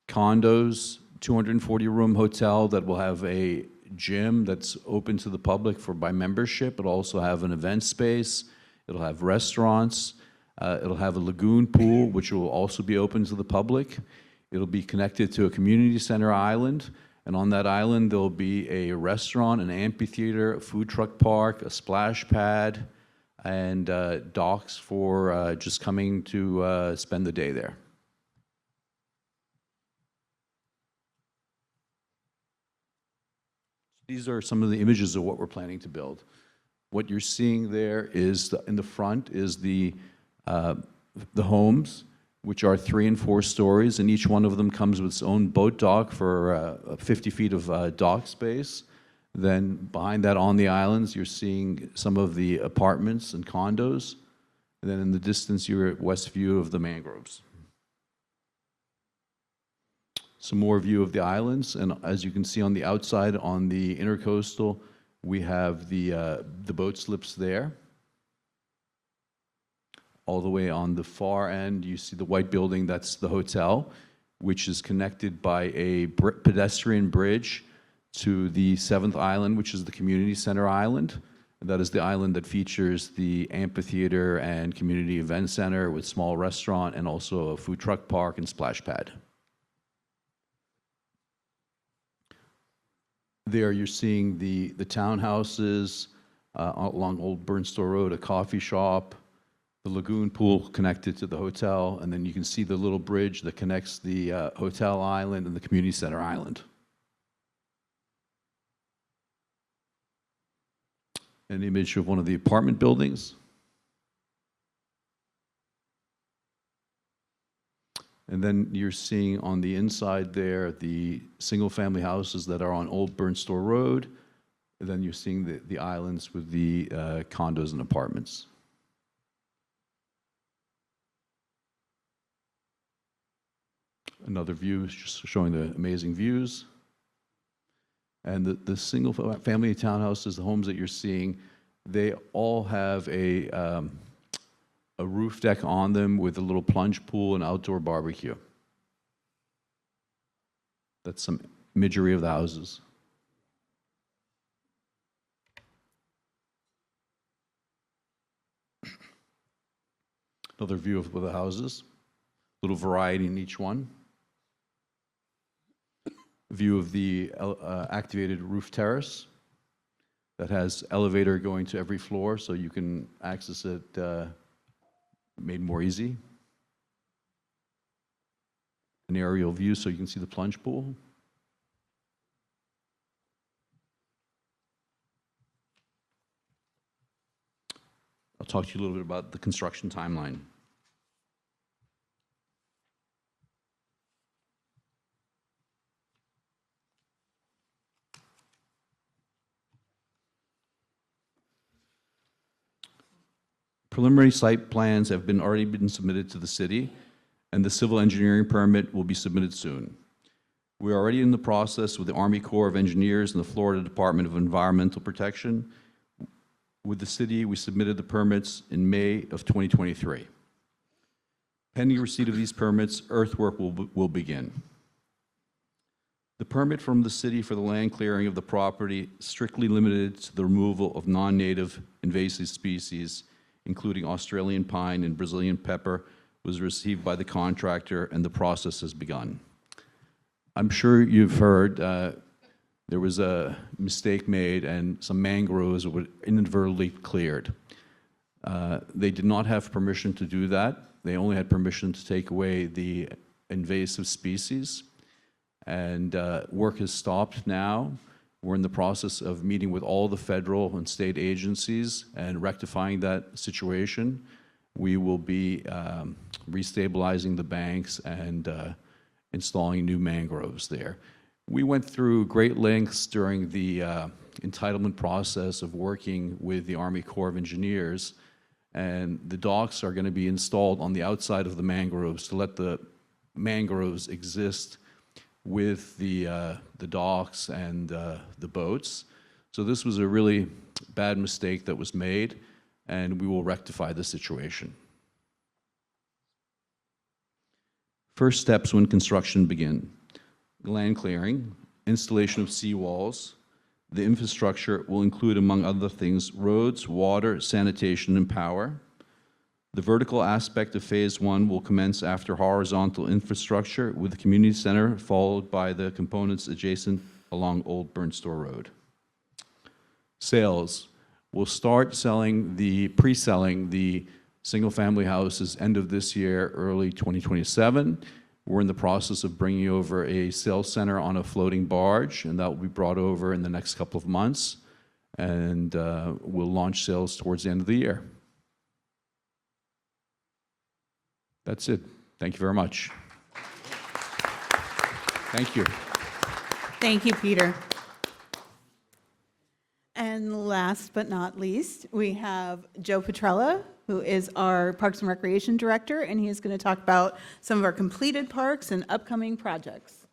condos, 240-room hotel that will have a gym that's open to the public by membership. It'll also have an event space. It'll have restaurants. It'll have a lagoon pool, which will also be open to the public. It'll be connected to a community center island, and on that island there'll be a restaurant, an amphitheater, a food truck park, a splash pad, and docks for just coming to spend the day there. These are some of the images of what we're planning to build. What you're seeing there is, in the front, is the homes, which are 3 and 4 stories, and each one of them comes with its own boat dock for 50 feet of dock space. Then behind that on the islands, you're seeing some of the apartments and condos. And then in the distance, you're at west view of the mangroves. Some more view of the islands. And as you can see on the outside, on the intercoastal, we have the boat slips there. All the way on the far end, you see the white building, that's the hotel, which is connected by a pedestrian bridge to the 7th island, which is the community center island. And that is the island that features the amphitheater and community event center with small restaurant and also a food truck park and splash pad. There you're seeing the townhouses along Old Birch Store Road, a coffee shop, the lagoon pool connected to the hotel, and then you can see the little bridge that connects the hotel island and the community center island. an image of one of the apartment buildings. And then you're seeing on the inside there the single-family houses that are on Old Burn Store Road. And then you're seeing the islands with the condos and apartments. Another view is just showing the amazing views. And the single-family townhouses, the homes that you're seeing, they all have a roof deck on them with a little plunge pool and outdoor barbecue. That's some imagery of the houses. Another view of the houses, little variety in each one. View of the activated roof terrace that has elevator going to every floor so you can access it made more easy. An aerial view so you can see the plunge pool. I'll talk to you a little bit about the construction timeline. Preliminary site plans have already been submitted to the city, and the civil engineering permit will be submitted soon. We are already in the process with the Army Corps of Engineers and the Florida Department of Environmental Protection. With the city, we submitted the permits in May of 2023. Pending receipt of these permits, earthwork will begin. The permit from the city for the land clearing of the property strictly limited to the removal of non-native invasive species, including Australian pine and Brazilian pepper, was received by the contractor, and the process has begun. I'm sure you've heard there was a mistake made and some mangroves were inadvertently cleared. They did not have permission to do that. They only had permission to take away the invasive species, and work has stopped now. We're in the process of meeting with all the federal and state agencies and rectifying that situation. We will be restabilizing the banks and installing new mangroves there. We went through great lengths during the entitlement process of working with the Army Corps of Engineers, and the docks are going to be installed on the outside of the mangroves to let the mangroves exist with the docks and the boats. So this was a really bad mistake that was made, and we will rectify the situation. First steps when construction begin: land clearing, installation of seawalls. The infrastructure will include, among other things, roads, water, sanitation, and power. The vertical aspect of Phase 1 will commence after horizontal infrastructure with the community center, followed by the components adjacent along Old Burn Store Road. Sales. We'll start pre-selling the single-family houses end of this year, early 2027. We're in the process of bringing over a sales center on a floating barge, and that will be brought over in the next couple of months, and we'll launch sales towards the end of the year. That's it. Thank you very much. Thank you. Thank you, Peter. And last but not least, we have Joe Petrella, who is our Parks and Recreation Director, and he is going to talk about some of our completed parks and upcoming projects.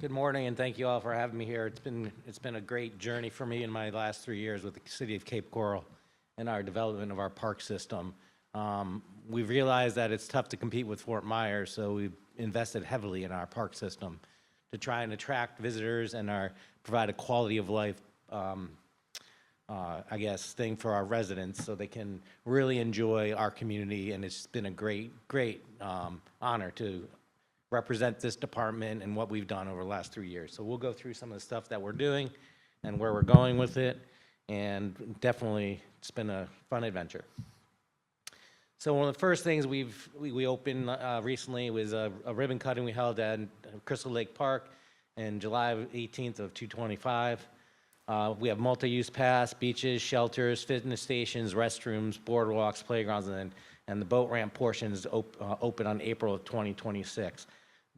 Good morning, and thank you all for having me here. It's been a great journey for me in my last 3 years with the City of Cape Coral and our development of our park system. We've realized that it's tough to compete with Fort Myers, so we've invested heavily in our park system to try and attract visitors and provide a quality of life, I guess, thing for our residents so they can really enjoy our community. And it's been a great honor to represent this department and what we've done over the last 3 years. So we'll go through some of the stuff that we're doing and where we're going with it, and definitely it's been a fun adventure. So one of the first things we opened recently was a ribbon cutting we held at Crystal Lake Park in July 18th of 2025. We have multi-use paths, beaches, shelters, fitness stations, restrooms, boardwalks, playgrounds, and the boat ramp portion is open on April of 2026.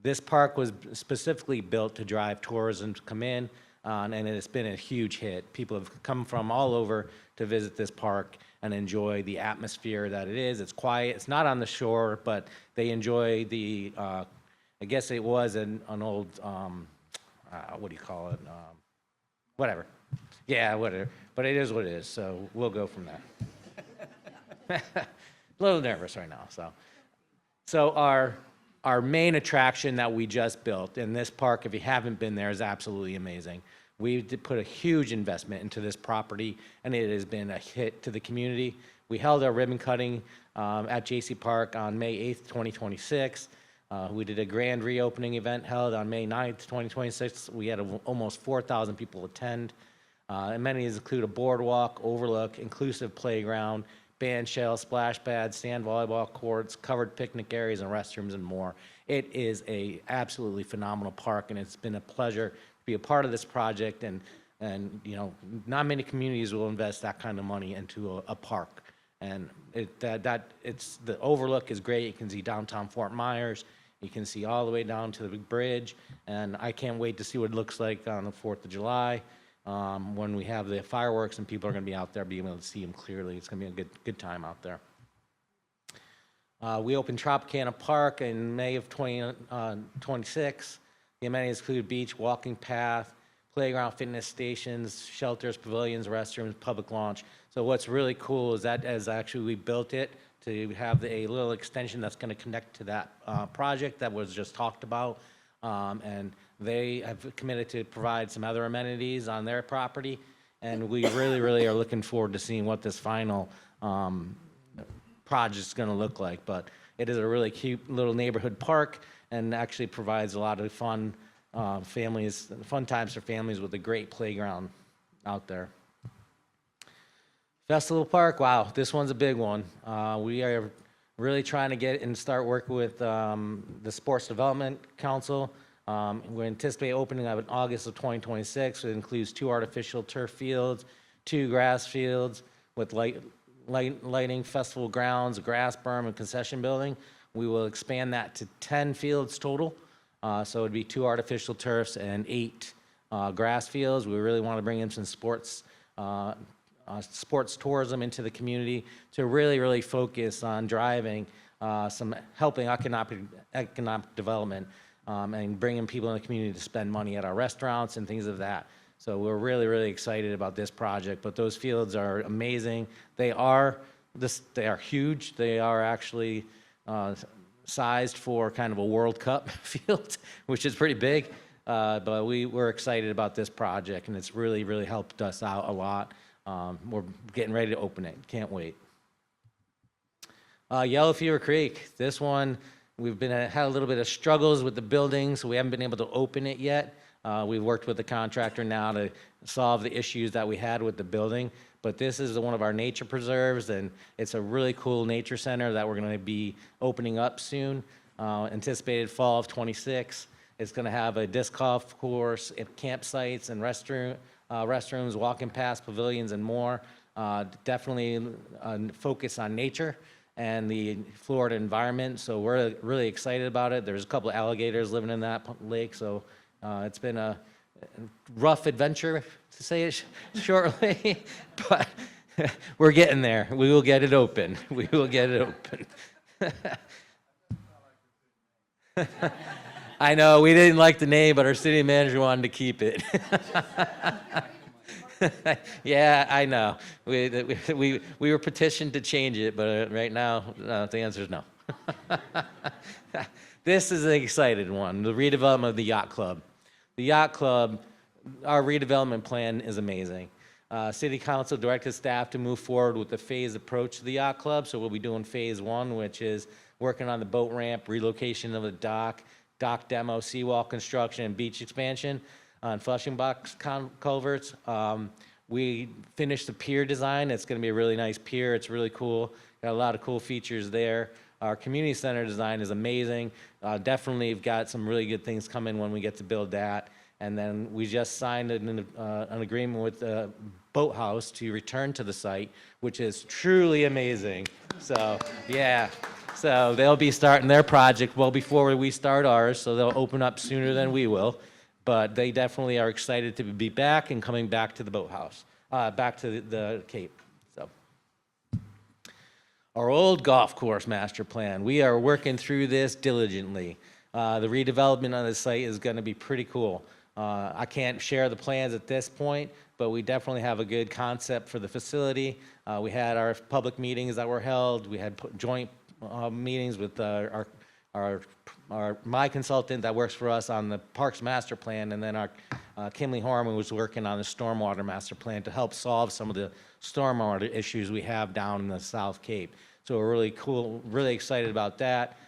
This park was specifically built to drive tourism to come in, and it's been a huge hit. People have come from all over to visit this park and enjoy the atmosphere that it is. It's quiet. It's not on the shore, but they enjoy the, I guess it was an old, what do you call it? Whatever. Yeah, whatever. But it is what it is, so we'll go from there. A little nervous right now, So our main attraction that we just built in this park, if you haven't been there, is absolutely amazing. We did put a huge investment into this property, and it has been a hit to the community. We held our ribbon cutting at J.C. Park on May 8th, 2026. We did a grand reopening event held on May 9th, 2026. We had almost 4,000 people attend. Amenities include a boardwalk, overlook, inclusive playground, band shell, splash pads, sand volleyball courts, covered picnic areas and restrooms, and more. It is a absolutely phenomenal park, and it's been a pleasure to be a part of this project. And you know, not many communities will invest that kind of money into a park. And it's the overlook is great. You can see downtown Fort Myers. You can see all the way down to the big bridge, and I can't wait to see what it looks like on the 4th of July. When we have the fireworks and people are going to be out there being able to see them clearly. It's going to be a good time out there. We opened Tropicana Park in May of 2026. The amenities include beach, walking path, playground, fitness stations, shelters, pavilions, restrooms, public launch. So what's really cool is that as actually we built it to have a little extension that's going to connect to that project that was just talked about. And they have committed to provide some other amenities on their property, and we really are looking forward to seeing what this final project is going to look like. But it is a really cute little neighborhood park, and actually provides a lot of fun times for families with a great playground out there. Festival Park, wow, this one's a big one. We are really trying to get and start working with the Sports Development Council. We anticipate opening up in August of 2026. It includes 2 artificial turf fields, 2 grass fields with lighting, festival grounds, a grass berm, and concession building. We will expand that to 10 fields total. So it'd be 2 artificial turfs and 8 grass fields. We really want to bring in some sports tourism into the community to really focus on driving helping economic development. And bringing people in the community to spend money at our restaurants and things of that. So we're really excited about this project. But those fields are amazing. They are huge. They are actually sized for kind of a World Cup field, which is pretty big. But we're excited about this project, and it's really helped us out a lot. We're getting ready to open it. Can't wait. Yellow Fever Creek. This one. We've had a little bit of struggles with the building, so we haven't been able to open it yet. We've worked with the contractor now to solve the issues that we had with the building. But this is one of our nature preserves, and it's a really cool nature center that we're going to be opening up soon. Anticipated fall of 26. It's going to have a disc golf course, campsites, and restrooms, walking paths, pavilions, and more. Definitely focus on nature and the Florida environment, so we're really excited about it. There's a couple of alligators living in that lake, so it's been a rough adventure, to say it shortly, but we're getting there. We will get it open. We will get it open. I know, we didn't like the name, but our city manager wanted to keep it. Yeah, I know. We were petitioned to change it, but right now, the answer is no. This is an exciting one, the redevelopment of the Yacht Club. The Yacht Club, our redevelopment plan is amazing. City Council directed staff to move forward with the phased approach to the Yacht Club, so we'll be doing phase 1, which is working on the boat ramp, relocation of the dock demo, seawall construction, and beach expansion. On Flushing Box culverts. We finished the pier design. It's going to be a really nice pier. It's really cool. Got a lot of cool features there. Our community center design is amazing. Definitely have got some really good things coming when we get to build that. And then we just signed an agreement with the Boathouse to return to the site, which is truly amazing. So, yeah. So they'll be starting their project well before we start ours, so they'll open up sooner than we will. But they definitely are excited to be back and coming back to the Boathouse, back to the Cape. So, our old golf course master plan. We are working through this diligently. The redevelopment on the site is going to be pretty cool. I can't share the plans at this point, but we definitely have a good concept for the facility. We had our public meetings that were held. We had joint meetings with my consultant that works for us on the Parks Master Plan, and then our Kimley Horman was working on the Stormwater Master Plan to help solve some of the stormwater issues we have down in the South Cape. So we're really cool, really excited about that.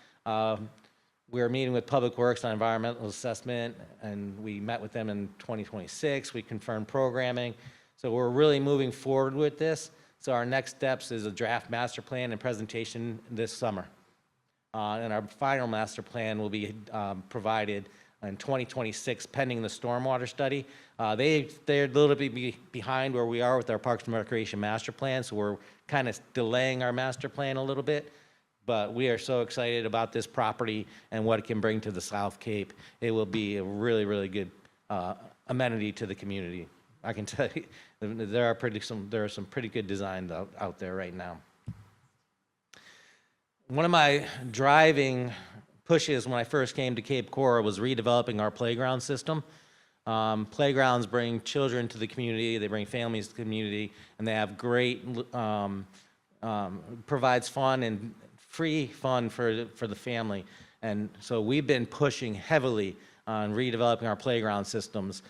We're meeting with Public Works on environmental assessment, and we met with them in 2026. We confirmed programming. So we're really moving forward with this. So our next steps is a draft master plan and presentation this summer. And our final master plan will be provided in 2026, pending the stormwater study. They're a little bit behind where we are with our Parks and Recreation master plan, so we're kind of delaying our master plan a little bit. But we are so excited about this property and what it can bring to the South Cape. It will be a really, really good amenity to the community. I can tell you, there are some pretty good designs out there right now. One of my driving pushes when I first came to Cape Coral was redeveloping our playground system. Playgrounds bring children to the community, they bring families to the community, and they have great, provides fun and free fun for the family. And so we've been pushing heavily on redeveloping our playground systems.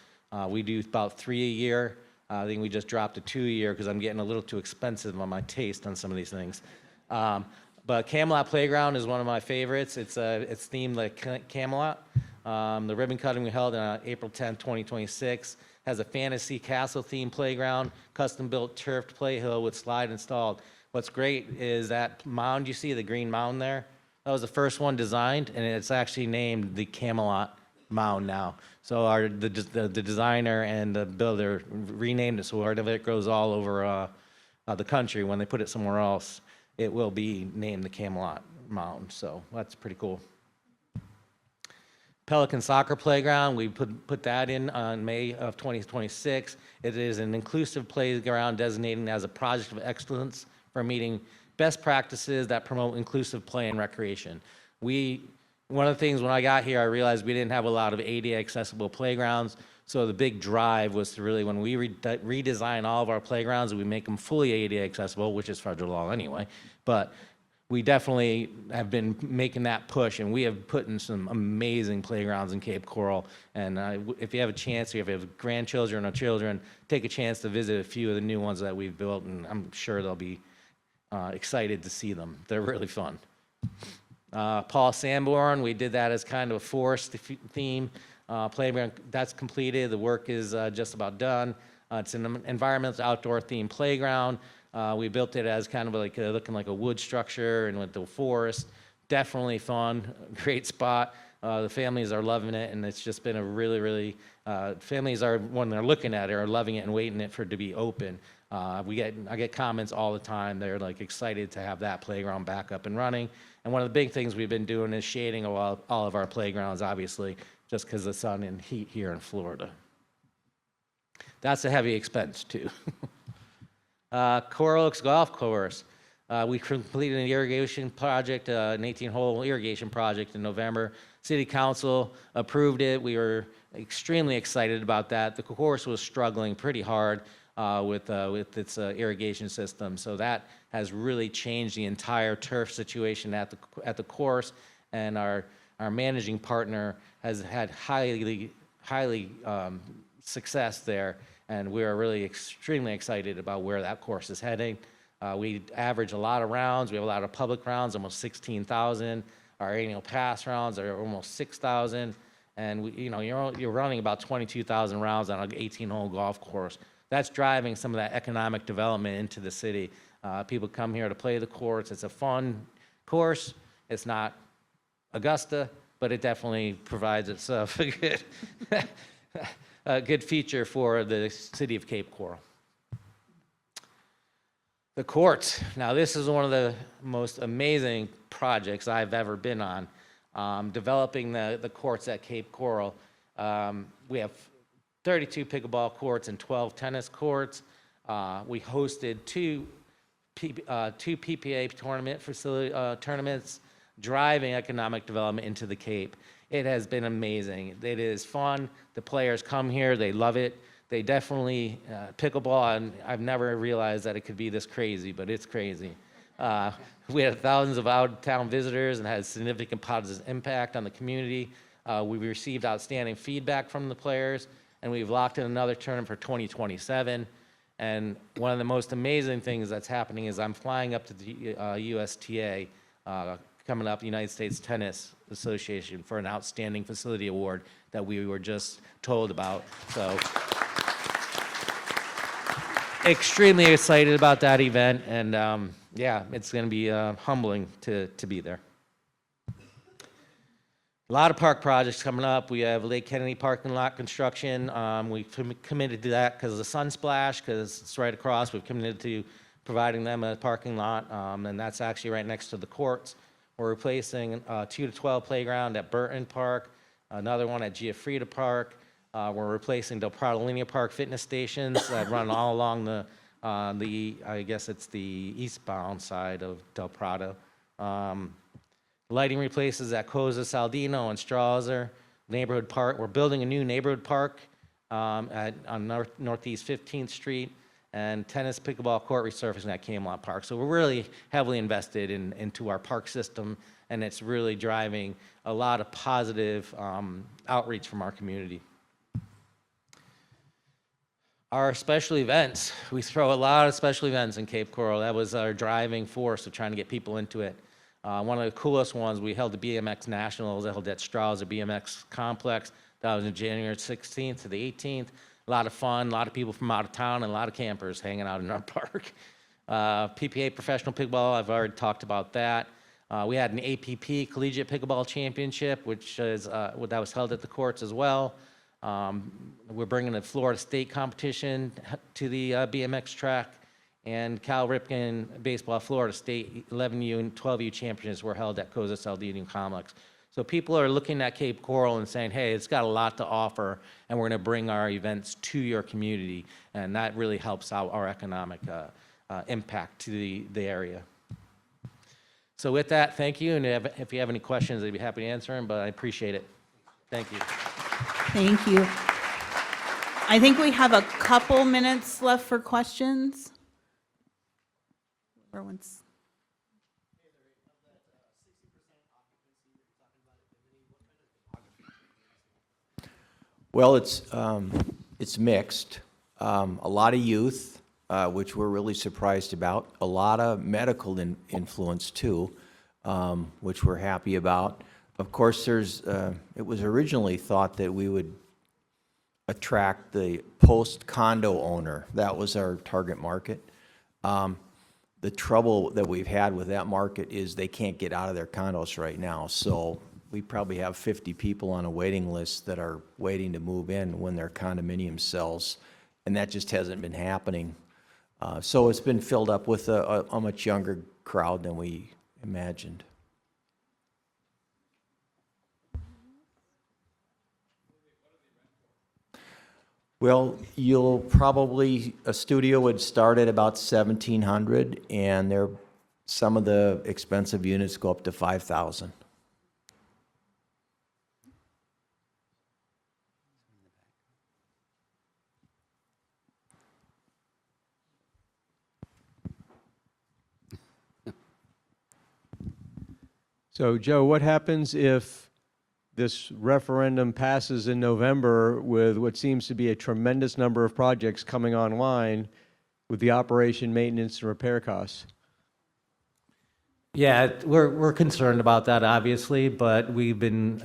We do about 3 a year. I think we just dropped to 2 a year because I'm getting a little too expensive on my taste on some of these things. But Camelot Playground is one of my favorites. It's themed like Camelot. The ribbon cutting we held on April 10th, 2026 has a fantasy castle themed playground, custom built turfed play hill with slide installed. What's great is that mound you see, the green mound there, that was the first one designed, and it's actually named the Camelot Mound now. So the designer and the builder renamed it, so part of it goes all over the country. When they put it somewhere else, it will be named the Camelot Mound. So that's pretty cool. Pelican Soccer Playground, we put that in on May of 2026. It is an inclusive playground designated as a project of excellence for meeting best practices that promote inclusive play and recreation. One of the things when I got here, I realized we didn't have a lot of ADA accessible playgrounds. So the big drive was to really, when we redesign all of our playgrounds, we make them fully ADA accessible, which is federal law anyway. But we definitely have been making that push, and we have put in some amazing playgrounds in Cape Coral. And if you have a chance, or if you have grandchildren or children, take a chance to visit a few of the new ones that we've built, and I'm sure they'll be excited to see them. They're really fun. Paul Sanborn, we did that as kind of a forest theme playground. That's completed. The work is just about done. It's an environmental outdoor themed playground. We built it as kind of like looking like a wood structure and with the forest. Definitely fun, great spot. The families are loving it, and it's just been a really, really, families are, when they're looking at it, are loving it and waiting for it to be open. I get comments all the time. They're like excited to have that playground back up and running. And one of the big things we've been doing is shading all of our playgrounds, obviously, just because of the sun and heat here in Florida. That's a heavy expense, too. Coral Oaks Golf Course. We completed an irrigation project, an 18-hole irrigation project in November. City Council approved it. We were extremely excited about that. The course was struggling pretty hard with its irrigation system, so that has really changed the entire turf situation at the course. And our managing partner has had highly success there, and we are really extremely excited about where that course is heading. We average a lot of rounds. We have a lot of public rounds, almost 16,000. Our annual pass rounds are almost 6,000. And you're running about 22,000 rounds on an 18-hole golf course. that's driving some of that economic development into the city. People come here to play the courts. It's a fun course. It's not Augusta, but it definitely provides itself a good feature for the city of Cape Coral. The courts. Now, this is one of the most amazing projects I've ever been on, developing the courts at Cape Coral. We have 32 pickleball courts and 12 tennis courts. We hosted two PPA tournaments, driving economic development into the Cape. It has been amazing. It is fun. The players come here. They love it. They definitely, pickleball, and I've never realized that it could be this crazy, but it's crazy. We had thousands of out-of-town visitors and had significant positive impact on the community. We received outstanding feedback from the players, and we've locked in another tournament for 2027. And one of the most amazing things that's happening is I'm flying up to the USTA, coming up, the United States Tennis Association, for an outstanding facility award that we were just told about. So extremely excited about that event, and yeah, it's going to be humbling to be there. A lot of park projects coming up. We have Lake Kennedy parking lot construction. We committed to that because of the Sunsplash, because it's right across. We've committed to providing them a parking lot, and that's actually right next to the courts. We're replacing a 2 to 12 playground at Burton Park, another one at Giuffrida Park. We're replacing Del Prado Linear Park fitness stations that run all along the I guess it's the eastbound side of Del Prado. Lighting replaces at Cosa Saldino and Strasser neighborhood park. We're building a new neighborhood park on Northeast 15th Street, and tennis pickleball court resurfacing at Camelot Park. So we're really heavily invested into our park system, and it's really driving a lot of positive outreach from our community. Our special events, we throw a lot of special events in Cape Coral. That was our driving force of trying to get people into it. One of the coolest ones, we held the BMX Nationals that held at Strauss, the BMX complex. That was on January 16th to the 18th. A lot of fun, a lot of people from out of town, and a lot of campers hanging out in our park. PPA Professional Pickleball, I've already talked about that. We had an APP Collegiate Pickleball Championship, which is, that was held at the courts as well. We're bringing the Florida State competition to the BMX track, and Cal Ripken Baseball Florida State 11U and 12U championships were held at Cosa Saldino Complex. So people are looking at Cape Coral and saying, hey, it's got a lot to offer, and we're going to bring our events to your community, and that really helps out our economic impact to the area. So with that, thank you, and if you have any questions, I'd be happy to answer them, but I appreciate it. Thank you. Thank you. I think we have a couple minutes left for questions. Everyone's. Well, it's mixed. A lot of youth, which we're really surprised about. A lot of medical influence too, which we're happy about. Of course, it was originally thought that we would attract the post-condo owner. That was our target market. The trouble that we've had with that market is they can't get out of their condos right now. So we probably have 50 people on a waiting list that are waiting to move in when their condominium sells, and that just hasn't been happening. So it's been filled up with a much younger crowd than we imagined. Well, a studio would start at about $1,700, and some of the expensive units go up to $5,000. So, Joe, what happens if this referendum passes in November with what seems to be a tremendous number of projects coming online with the operation, maintenance, and repair costs? Yeah, we're concerned about that, obviously, but we've been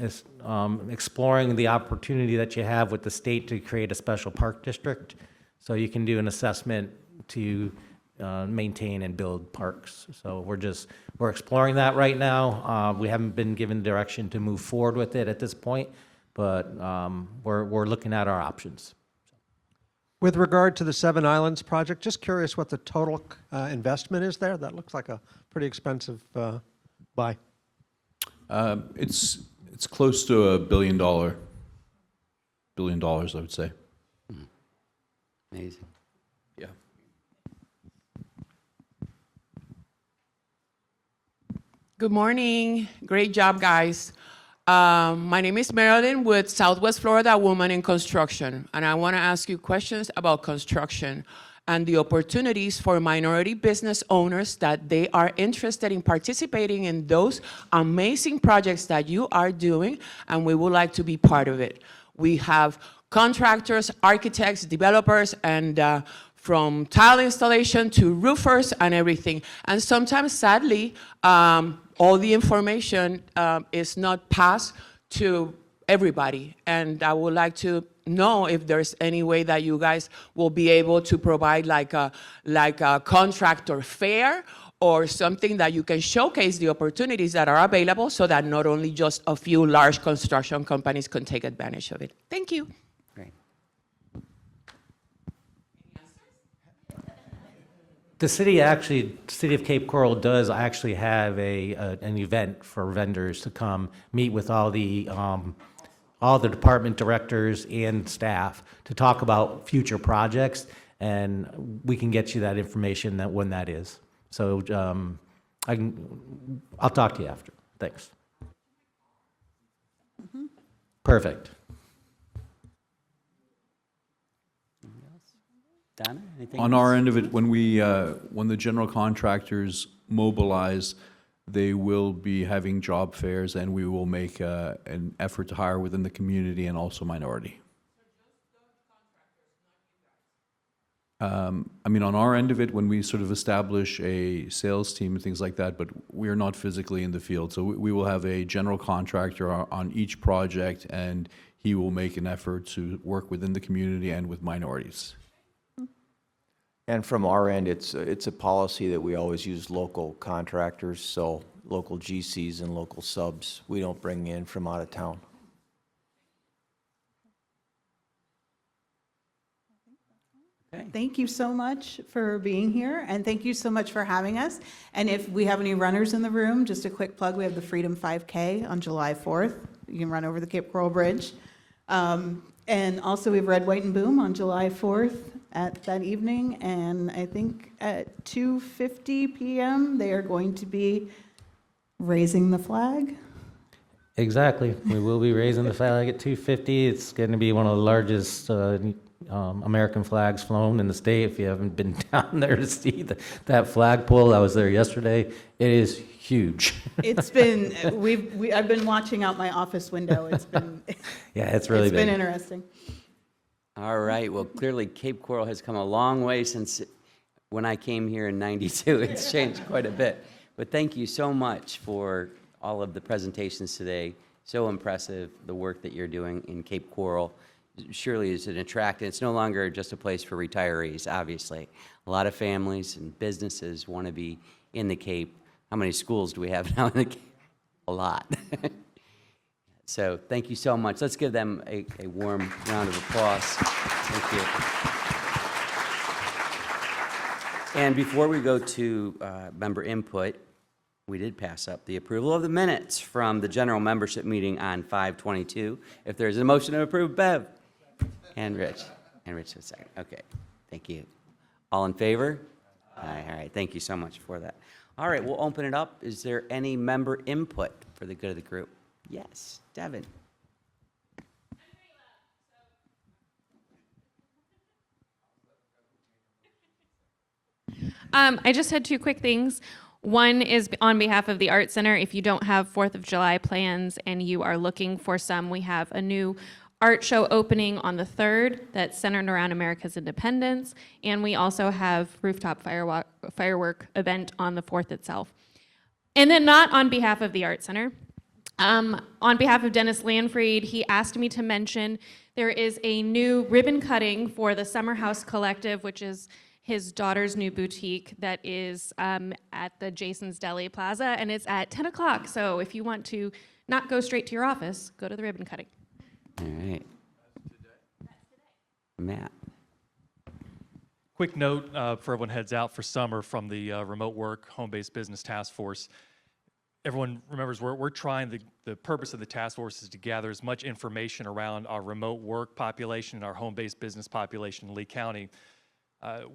exploring the opportunity that you have with the state to create a special park district. So you can do an assessment to maintain and build parks. So we're exploring that right now. We haven't been given direction to move forward with it at this point, but we're looking at our options. With regard to the Seven Islands project, just curious what the total investment is there? That looks like a pretty expensive buy. It's close to $1 billion, I would say. Amazing. Yeah. Good morning. Great job, guys. My name is Marilyn with Southwest Florida Women in Construction, and I want to ask you questions about construction and the opportunities for minority business owners that they are interested in participating in those amazing projects that you are doing, and we would like to be part of it. We have contractors, architects, developers, and from tile installation to roofers and everything. And sometimes, sadly, all the information is not passed to everybody. And I would like to know if there's any way that you guys will be able to provide like a contractor fair or something that you can showcase the opportunities that are available so that not only just a few large construction companies can take advantage of it. Thank you. The city of Cape Coral does actually have an event for vendors to come meet with all the department directors and staff to talk about future projects, and we can get you that information when that is. So I'll talk to you after. Thanks. Perfect. Donna, anything On else? our end of it, when the general contractors mobilize, they will be having job fairs, and we will make an effort to hire within the community and also minority. I mean, on our end of it, when we sort of establish a sales team and things like that, but we are not physically in the field. So we will have a general contractor on each project, and he will make an effort to work within the community and with minorities. And from our end, it's a policy that we always use local contractors, so local GCs and local subs. We don't bring in from out of town. Okay. Thank you so much for being here, and thank you so much for having us. And if we have any runners in the room, just a quick plug, we have the Freedom 5K on July 4th. You can run over the Cape Coral Bridge. And also we have Red, White, and Boom on July 4th at that evening, and I think at 2:50 p.m. they are going to be raising the flag. Exactly. We will be raising the flag at 2:50. It's going to be one of the largest American flags flown in the state. If you haven't been down there to see that flagpole, I was there yesterday. It is huge. It's been I've been watching out my office window. It's been Yeah, it's really been interesting. All right. Well, clearly Cape Coral has come a long way since when I came here in '92. It's changed quite a bit. But thank you so much for all of the presentations today. So impressive, the work that you're doing in Cape Coral. Surely is an attractant. It's no longer just a place for retirees, obviously. A lot of families and businesses want to be in the Cape. How many schools do we have now in the Cape? A lot. So thank you so much. Let's give them a warm round of applause. Thank you. And before we go to member input, we did pass up the approval of the minutes from the general membership meeting on 5/22. If there's a motion to approve, Bev. And Rich. And Rich is second. Okay. Thank you. All in favor? Aye. All right. Thank you so much for that. All right. We'll open it up. Is there any member input for the good of the group? Yes. Devin. I just had two quick things. One is on behalf of the Art Center. If you don't have 4th of July plans and you are looking for some, we have a new art show opening on the 3rd that's centered around America's independence. And we also have rooftop firework event on the 4th itself. And then not on behalf of the Art Center. On behalf of Dennis Landfried, he asked me to mention There is a new ribbon cutting for the Summer House Collective, which is his daughter's new boutique that is at the Jason's Deli Plaza, and it's at 10 o'clock. So if you want to not go straight to your office, go to the ribbon cutting. All right. Matt. Quick note for everyone heads out for summer from the Remote Work Home-Based Business Task Force. Everyone remembers we're trying, the purpose of the task force is to gather as much information around our remote work population and our home-based business population in Lee County.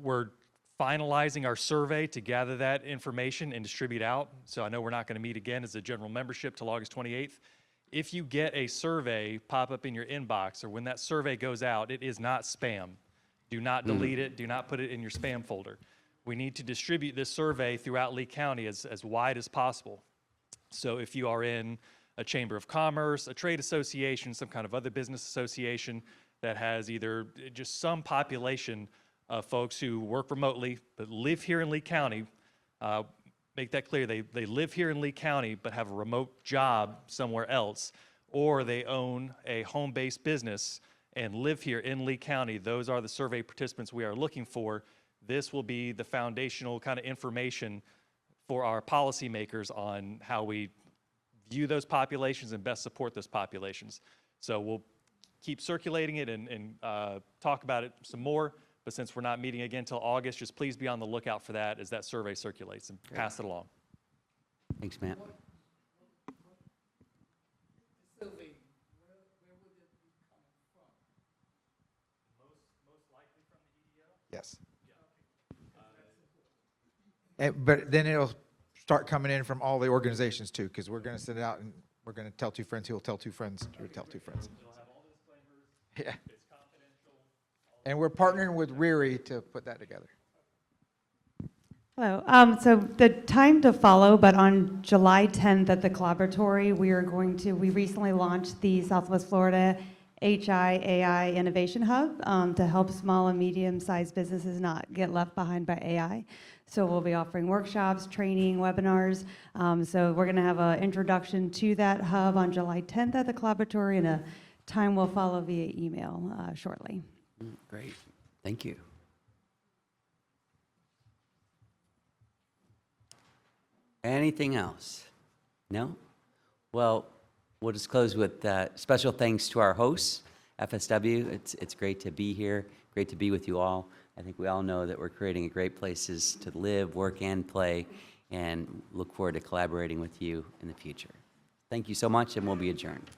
We're finalizing our survey to gather that information and distribute out. So I know we're not going to meet again as a general membership till August 28th. If you get a survey pop up in your inbox or when that survey goes out, it is not spam. Do not delete it. Do not put it in your spam folder. We need to distribute this survey throughout Lee County as wide as possible. So if you are in a chamber of commerce, a trade association, some kind of other business association that has either just some population of folks who work remotely but live here in Lee County, make that clear, they live here in Lee County but have a remote job somewhere else, or they own a home-based business and live here in Lee County, those are the survey participants we are looking for. This will be the foundational kind of information for our policymakers on how we view those populations and best support those populations. So we'll keep circulating it and talk about it some more, but since we're not meeting again until August, just please be on the lookout for that as that survey circulates and pass it along. Thanks, Matt. Yes. But then it'll start coming in from all the organizations too, because we're going to send it out and we're going to tell two friends who will tell two friends who will tell two friends. Yeah. And we're partnering with RERI to put that together. Hello. So the time to follow, but on July 10th at the Collaboratory, we recently launched the Southwest Florida HI/AI Innovation Hub to help small and medium-sized businesses not get left behind by AI. So we'll be offering workshops, training, webinars. So we're going to have an introduction to that hub on July 10th at the Collaboratory, and a time will follow via email shortly. Great. Thank you. Anything else? No? Well, we'll just close with special thanks to our hosts, FSW. It's great to be here, great to be with you all. I think we all know that we're creating great places to live, work, and play, and look forward to collaborating with you in the future. Thank you so much, and we'll be adjourned.